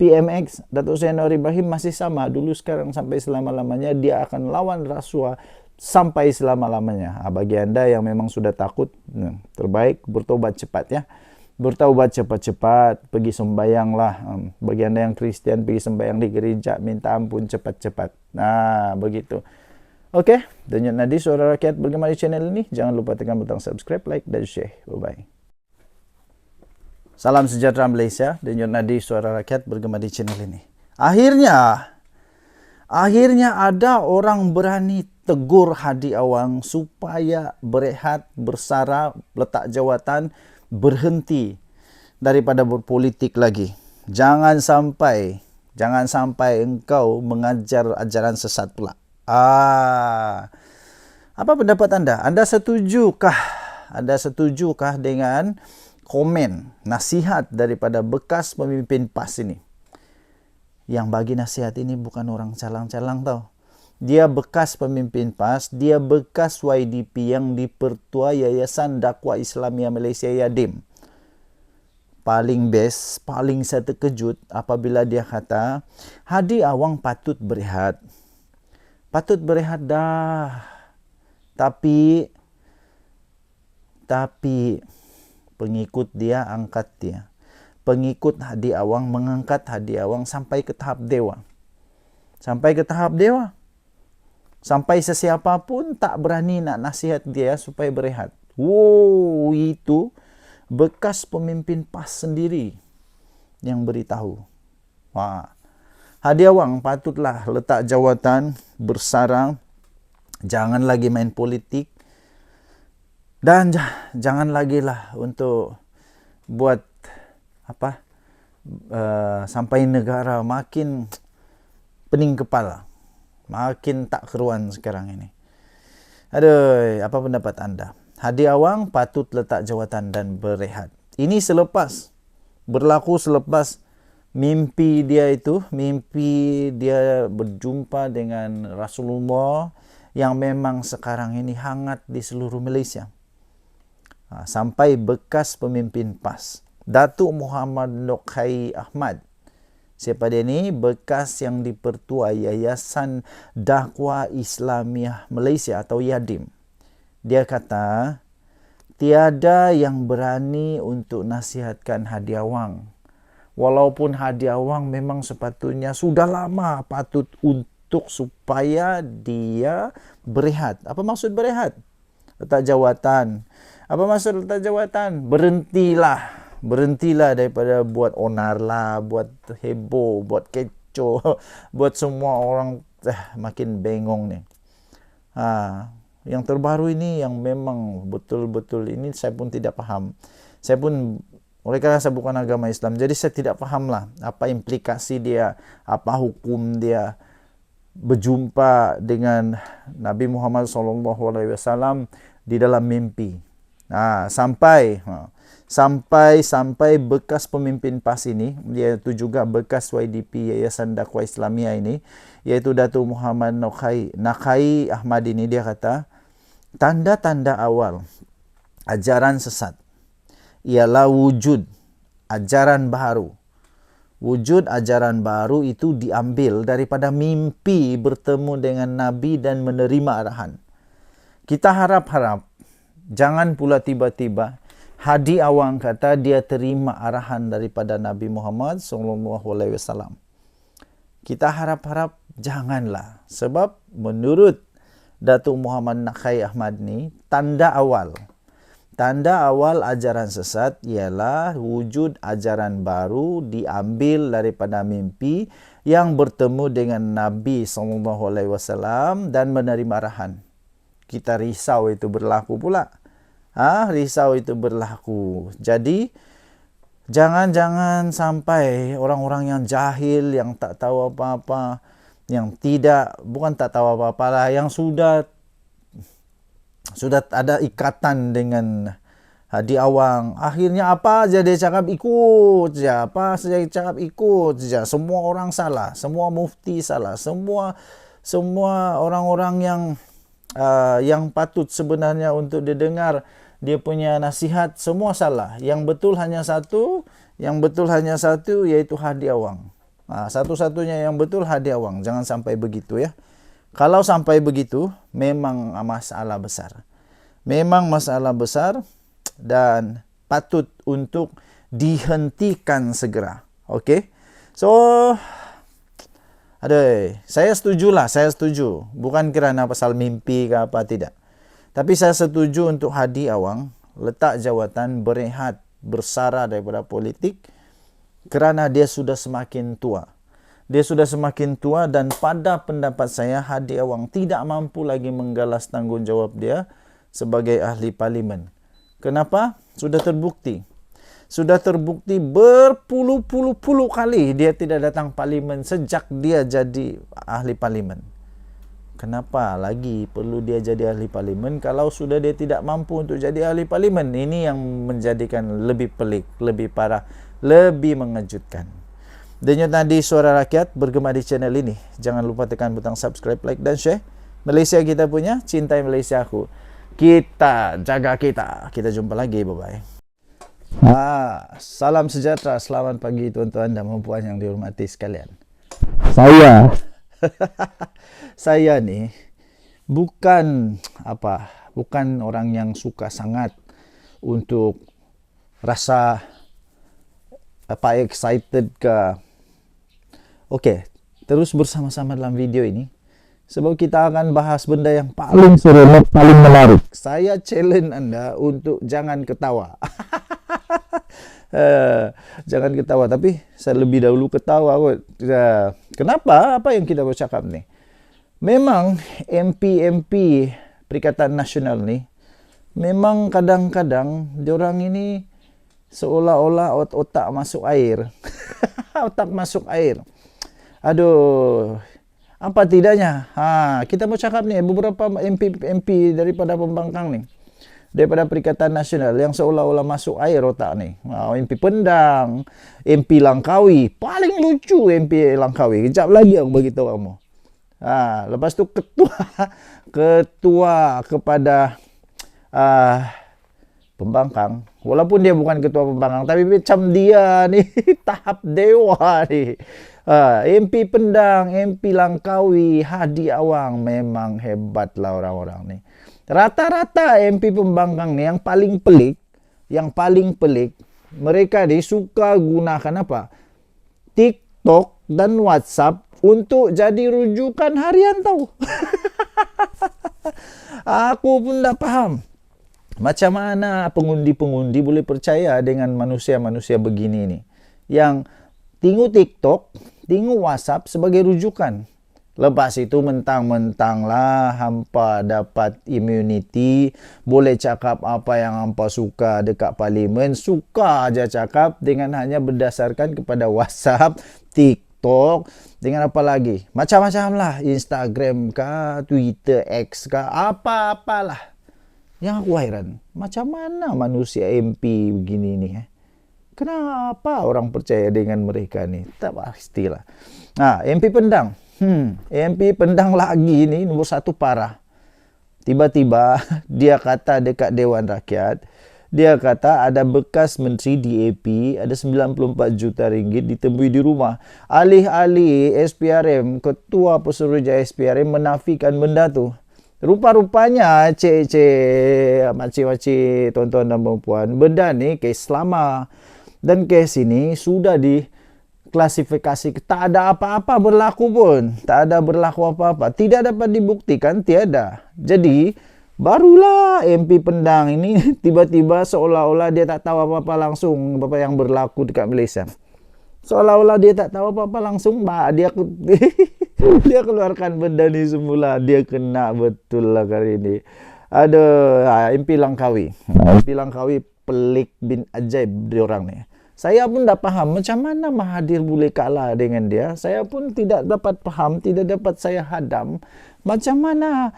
PMX Datuk Seri Anwar Ibrahim masih sama dulu, sekarang, sampai selama-lamanya. Dia akan lawan rasuah sampai selama-lamanya. Bagi anda yang memang sudah takut, terbaik bertobat cepat ya. Bertaubat cepat-cepat, pergi sembahyanglah. Bagi anda yang Kristian, pergi sembahyang di gereja, minta ampun cepat-cepat. Begitu. Okey, Denyut Nadi Suara Rakyat bergema di channel ini. Jangan lupa tekan butang subscribe, like dan share. Bye-bye. Salam sejahtera Malaysia. Denyut Nadi Suara Rakyat bergema di channel ini. Akhirnya ada orang berani tegur Hadi Awang supaya berehat, bersara, letak jawatan, berhenti daripada berpolitik lagi. Jangan sampai engkau mengajar ajaran sesat pula. Apa pendapat anda? Anda setujukah dengan komen, nasihat daripada bekas pemimpin PAS ini? Yang bagi nasihat ini bukan orang calang-calang tau. Dia bekas pemimpin PAS, dia bekas YDP yang dipertua Yayasan Dakwah Islamiyah Malaysia Yadim. Paling best, paling saya terkejut apabila dia kata, Hadi Awang patut berehat. Patut berehat dah. Tapi pengikut dia angkat dia. Pengikut Hadi Awang mengangkat Hadi Awang sampai ke tahap dewa. Sampai ke tahap dewa. Sampai sesiapa pun tak berani nak nasihat dia supaya berehat. Wow, itu bekas pemimpin PAS sendiri yang beritahu. Wah, Hadi Awang patutlah letak jawatan, bersarang, jangan lagi main politik, dan jangan lagi lah untuk buat sampai negara makin pening kepala, makin tak keruan sekarang ini. Aduh, apa pendapat anda? Hadi Awang patut letak jawatan dan berehat. Ini berlaku selepas mimpi dia berjumpa dengan Rasulullah yang memang sekarang ini hangat di seluruh Malaysia. Sampai bekas pemimpin PAS, Datuk Muhammad Nokai Ahmad. Siapa dia ni? Bekas yang dipertua Yayasan Dakwah Islamiyah Malaysia atau Yadim. Dia kata, tiada yang berani untuk nasihatkan Hadi Awang. Walaupun Hadi Awang memang sepatutnya sudah lama patut untuk supaya dia berehat. Apa maksud berehat? Letak jawatan. Apa maksud letak jawatan? Berhentilah daripada buat onar lah, buat heboh, buat kecoh, buat semua orang makin bengong ni. Yang terbaru ini yang memang betul-betul ini saya pun tidak faham. Oleh kerana saya bukan agama Islam, jadi saya tidak fahamlah apa implikasi dia, apa hukum dia berjumpa dengan Nabi Muhammad SAW di dalam mimpi. Sampai bekas pemimpin PAS ini, iaitu juga bekas YDP Yayasan Dakwah Islamiyah ini, iaitu Datuk Muhammad Nakai Ahmad ini, dia kata, tanda-tanda awal ajaran sesat ialah wujud ajaran baru. Wujud ajaran baru itu diambil daripada mimpi bertemu dengan Nabi dan menerima arahan. Kita harap-harap jangan pula tiba-tiba Hadi Awang kata dia terima arahan daripada Nabi Muhammad SAW. Kita harap-harap janganlah. Sebab menurut Datuk Muhammad Nakai Ahmad ni, tanda awal ajaran sesat ialah wujud ajaran baru diambil daripada mimpi yang bertemu dengan Nabi SAW dan menerima arahan. Kita risau itu berlaku pula. Risau itu berlaku. Jadi jangan sampai orang-orang yang jahil, yang tak tahu apa-apa, bukan tak tahu apa-apa lah, yang sudah ada ikatan dengan Hadi Awang, akhirnya apa aja dia cakap ikut je, apa saja dia cakap ikut je. Semua orang salah, semua mufti salah, semua orang-orang yang patut sebenarnya untuk didengar dia punya nasihat semua salah. Yang betul hanya satu, iaitu Hadi Awang. Satu-satunya yang betul Hadi Awang. Jangan sampai begitu ya. Kalau sampai begitu, memang masalah besar. Memang masalah besar dan patut untuk dihentikan segera. Okey? So, saya setuju. Bukan kerana pasal mimpi ke apa, tidak. Tapi saya setuju untuk Hadi Awang letak jawatan, berehat, bersara daripada politik kerana dia sudah semakin tua. Dia sudah semakin tua dan pada pendapat saya Hadi Awang tidak mampu lagi menggalas tanggungjawab dia sebagai ahli parlimen. Kenapa? Sudah terbukti berpuluh-puluh kali dia tidak datang parlimen sejak dia jadi ahli parlimen. Kenapa lagi perlu dia jadi ahli parlimen kalau sudah dia tidak mampu untuk jadi ahli parlimen? Ini yang menjadikan lebih pelik, lebih parah, lebih mengejutkan. Denyut nadi suara rakyat bergema di channel ini. Jangan lupa tekan butang subscribe, like, dan share. Malaysia kita punya, cintai Malaysia aku. Kita jaga kita. Kita jumpa lagi, bye-bye. Salam sejahtera, selamat pagi tuan-tuan dan puan yang dihormati sekalian. Saya nih bukan orang yang suka sangat untuk rasa excited ke. Oke, terus bersama-sama dalam video ini sebab kita akan bahas benda yang paling seru, paling menarik. Saya challenge Anda untuk jangan ketawa. Jangan ketawa, tapi saya lebih dahulu ketawa. Kenapa? Apa yang kita mau cakap nih? Memang MP Perikatan Nasional nih, memang kadang-kadang diorang ini seolah-olah otak masuk air. Otak masuk air. Aduh, apa tidaknya? Kita mau cakap nih beberapa MP daripada pembangkang nih, daripada Perikatan Nasional yang seolah-olah masuk air otak nih. MP Pendang, MP Langkawi, paling lucu MP Langkawi. Kejap lagi aku beritahu kamu. Lepas tu ketua kepada pembangkang, walaupun dia bukan ketua pembangkang, tapi macam dia nih tahap dewa nih. MP Pendang, MP Langkawi, Hadi Awang, memang hebatlah orang-orang nih. Rata-rata MP pembangkang nih yang paling pelik, mereka nih suka gunakan apa? TikTok dan WhatsApp untuk jadi rujukan harian tau. Aku pun tak paham macam mana pengundi-pengundi boleh percaya dengan manusia-manusia begini nih, yang tengok TikTok, tengok WhatsApp sebagai rujukan. Lepas itu mentang-mentang lah hampa dapat immunity, boleh cakap apa yang hampa suka dekat parlimen, suka aja cakap dengan hanya berdasarkan kepada WhatsApp, TikTok, dengan apa lagi? Macam-macam lah, Instagram kah, Twitter, X kah, apa-apalah. Yang aku heran, macam mana manusia MP begini nih? Kenapa orang percaya dengan mereka nih? Tak pastilah. MP Pendang. MP Pendang lagi ni nombor satu parah. Tiba-tiba dia kata dekat Dewan Rakyat, dia kata ada bekas menteri DAP, ada 94 juta ringgit ditemui di rumah. Alih-alih SPRM, ketua Pesuruhjaya SPRM menafikan benda tu. Rupa-rupanya makcik-makcik, tuan-tuan dan puan, benda ni kes lama. Dan kes ini sudah diklasifikasi, tak ada apa-apa berlaku pun. Tak ada berlaku apa-apa. Tidak dapat dibuktikan, tiada. Jadi, barulah MP Pendang ini tiba-tiba seolah-olah dia tak tahu apa-apa langsung apa yang berlaku dekat Malaysia. Seolah-olah dia tak tahu apa-apa langsung, dia keluarkan benda ni semula. Dia kena betul lah kali ini. MP Langkawi. MP Langkawi pelik bin ajaib diorang ni. Saya pun tak faham macam mana Mahathir boleh kalah dengan dia. Saya pun tidak dapat faham, tidak dapat saya hadam macam mana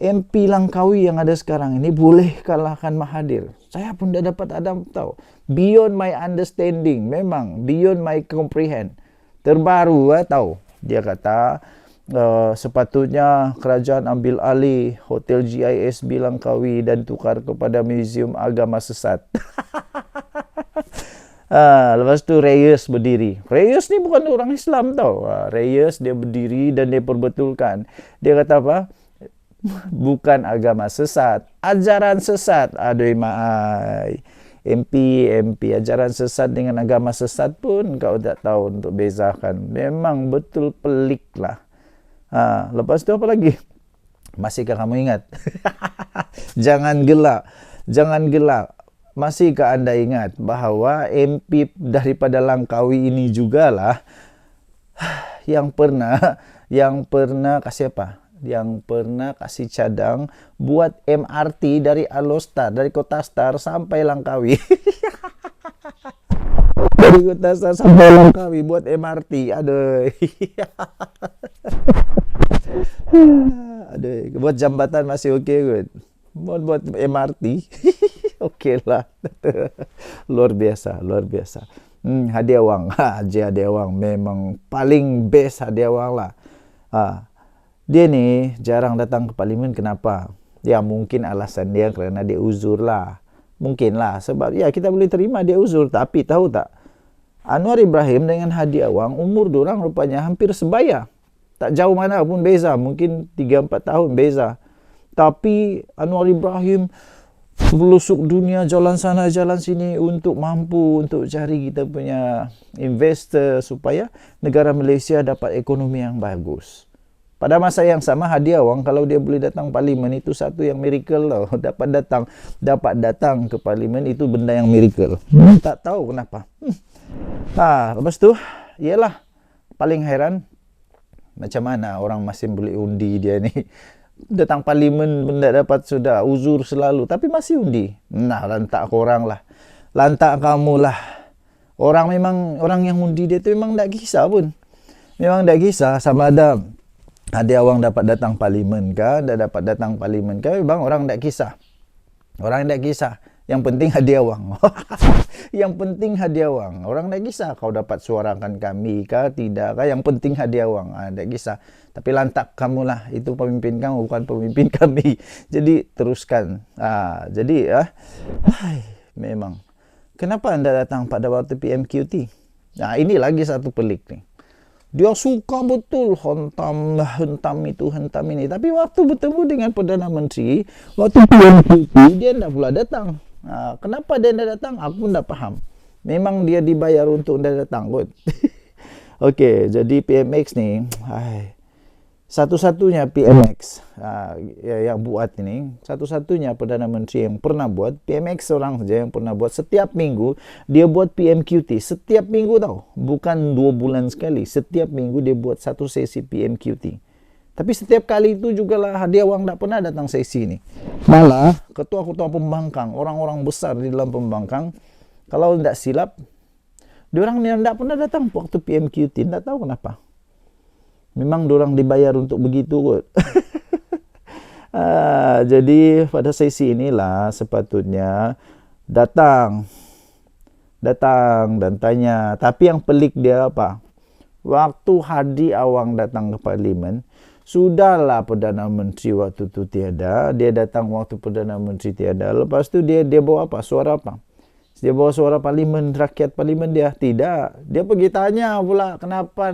MP Langkawi yang ada sekarang ini boleh kalahkan Mahathir. Saya pun tidak dapat hadam tahu. Beyond my understanding, memang beyond my comprehend. Terbaru tahu. Dia kata sepatutnya kerajaan ambil alih Hotel GISB Langkawi dan tukar kepada Museum Agama Sesat. Lepas tu Reyes berdiri. Reyes ni bukan orang Islam tau. Reyes dia berdiri dan dia perbetulkan. Dia kata apa? Bukan agama sesat, ajaran sesat. Aduh maai. MP ajaran sesat dengan agama sesat pun kau tak tahu untuk bezakan. Memang betul pelik lah. Lepas tu apa lagi? Masihkah kamu ingat? Jangan gelak. Masihkah anda ingat bahawa MP daripada Langkawi ini jugalah yang pernah kasih apa? Yang pernah kasih cadang buat MRT dari Alostar, dari Kota Star sampai Langkawi. Dari Kota Star sampai Langkawi buat MRT. Aduh. Buat jambatan masih okey kot. Buat MRT. Okey lah. Luar biasa. Hadiah wang. Haji hadiah wang memang paling best hadiah wang lah. Dia ni jarang datang ke parlimen. Kenapa? Ya mungkin alasan dia kerana dia uzur lah. Mungkin lah. Sebab ya kita boleh terima dia uzur. Tapi tahu tak? Anwar Ibrahim dengan Hadi Awang umur diorang rupanya hampir sebaya. Tak jauh mana pun beza. Mungkin 3-4 tahun beza. Tapi Anwar Ibrahim melusuk dunia jalan sana jalan sini untuk mampu untuk cari kita punya investor supaya negara Malaysia dapat ekonomi yang bagus. Pada masa yang sama Hadi Awang kalau dia boleh datang parlimen itu satu yang miracle tau. Dapat datang ke parlimen itu benda yang miracle. Tak tahu kenapa. Lepas tu ialah paling heran macam mana orang masih boleh undi dia ni. Datang parlimen benda dapat sudah uzur selalu tapi masih undi. Nah, lantak korang lah. Lantak kamu lah. Orang yang undi dia tu memang tak kisah pun. Memang tak kisah sama ada Hadi Awang dapat datang parlimen kah, dah dapat datang parlimen kah, memang orang tak kisah. Orang tak kisah. Yang penting Hadi Awang. Yang penting Hadi Awang. Orang tak kisah kau dapat suarakan kami kah, tidak kah. Yang penting Hadi Awang. Tak kisah. Tapi lantak kamu lah. Itu pemimpin kamu, bukan pemimpin kami. Jadi teruskan. Memang. Kenapa anda datang pada waktu PMQT? Ini lagi satu pelik ni. Dia suka betul hentam itu, hentam ini. Tapi waktu bertemu dengan Perdana Menteri, waktu PMQT, dia tidak pula datang. Kenapa dia tidak datang? Aku pun tak faham. Memang dia dibayar untuk tidak datang kot. Okey, jadi PMX ni, satu-satunya PMX yang buat ini, satu-satunya Perdana Menteri yang pernah buat, PMX seorang saja yang pernah buat. Setiap minggu dia buat PMQT. Setiap minggu tau. Bukan 2 bulan sekali. Setiap minggu dia buat satu sesi PMQT. Tapi setiap kali itu jugalah Hadi Awang tak pernah datang sesi ni. Malah ketua-ketua pembangkang, orang-orang besar di dalam pembangkang, kalau tidak silap, diorang ni tidak pernah datang waktu PMQT. Tak tahu kenapa. Memang diorang dibayar untuk begitu kot. Jadi pada sesi inilah sepatutnya datang dan tanya. Tapi yang pelik dia apa? Waktu Hadi Awang datang ke parlimen, sudahlah Perdana Menteri waktu tu tiada. Dia datang waktu Perdana Menteri tiada. Lepas tu dia bawa apa? Suara apa? Dia bawa suara parlimen, rakyat parlimen dia. Tidak. Dia pergi tanya pula kenapa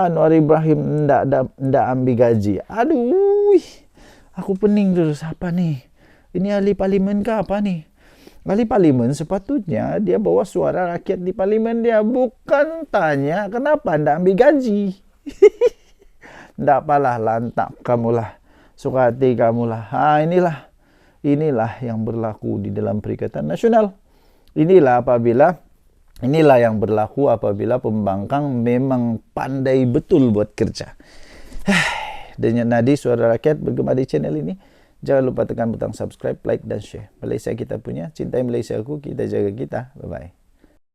Anwar Ibrahim ndak ambil gaji. Aduh. Aku pening terus. Apa ni? Ini ahli parlimen ke apa ni? Ahli parlimen sepatutnya dia bawa suara rakyat di parlimen dia. Bukan tanya kenapa ndak ambil gaji. Ndak apalah, lantak kamulah, suka hati kamulah. Inilah yang berlaku di dalam Perikatan Nasional. Inilah yang berlaku apabila pembangkang memang pandai betul buat kerja. Denyut nadi suara rakyat bergema di channel ini. Jangan lupa tekan butang subscribe, like dan share. Malaysia kita punya, cintai Malaysia aku, kita jaga kita. Bye bye.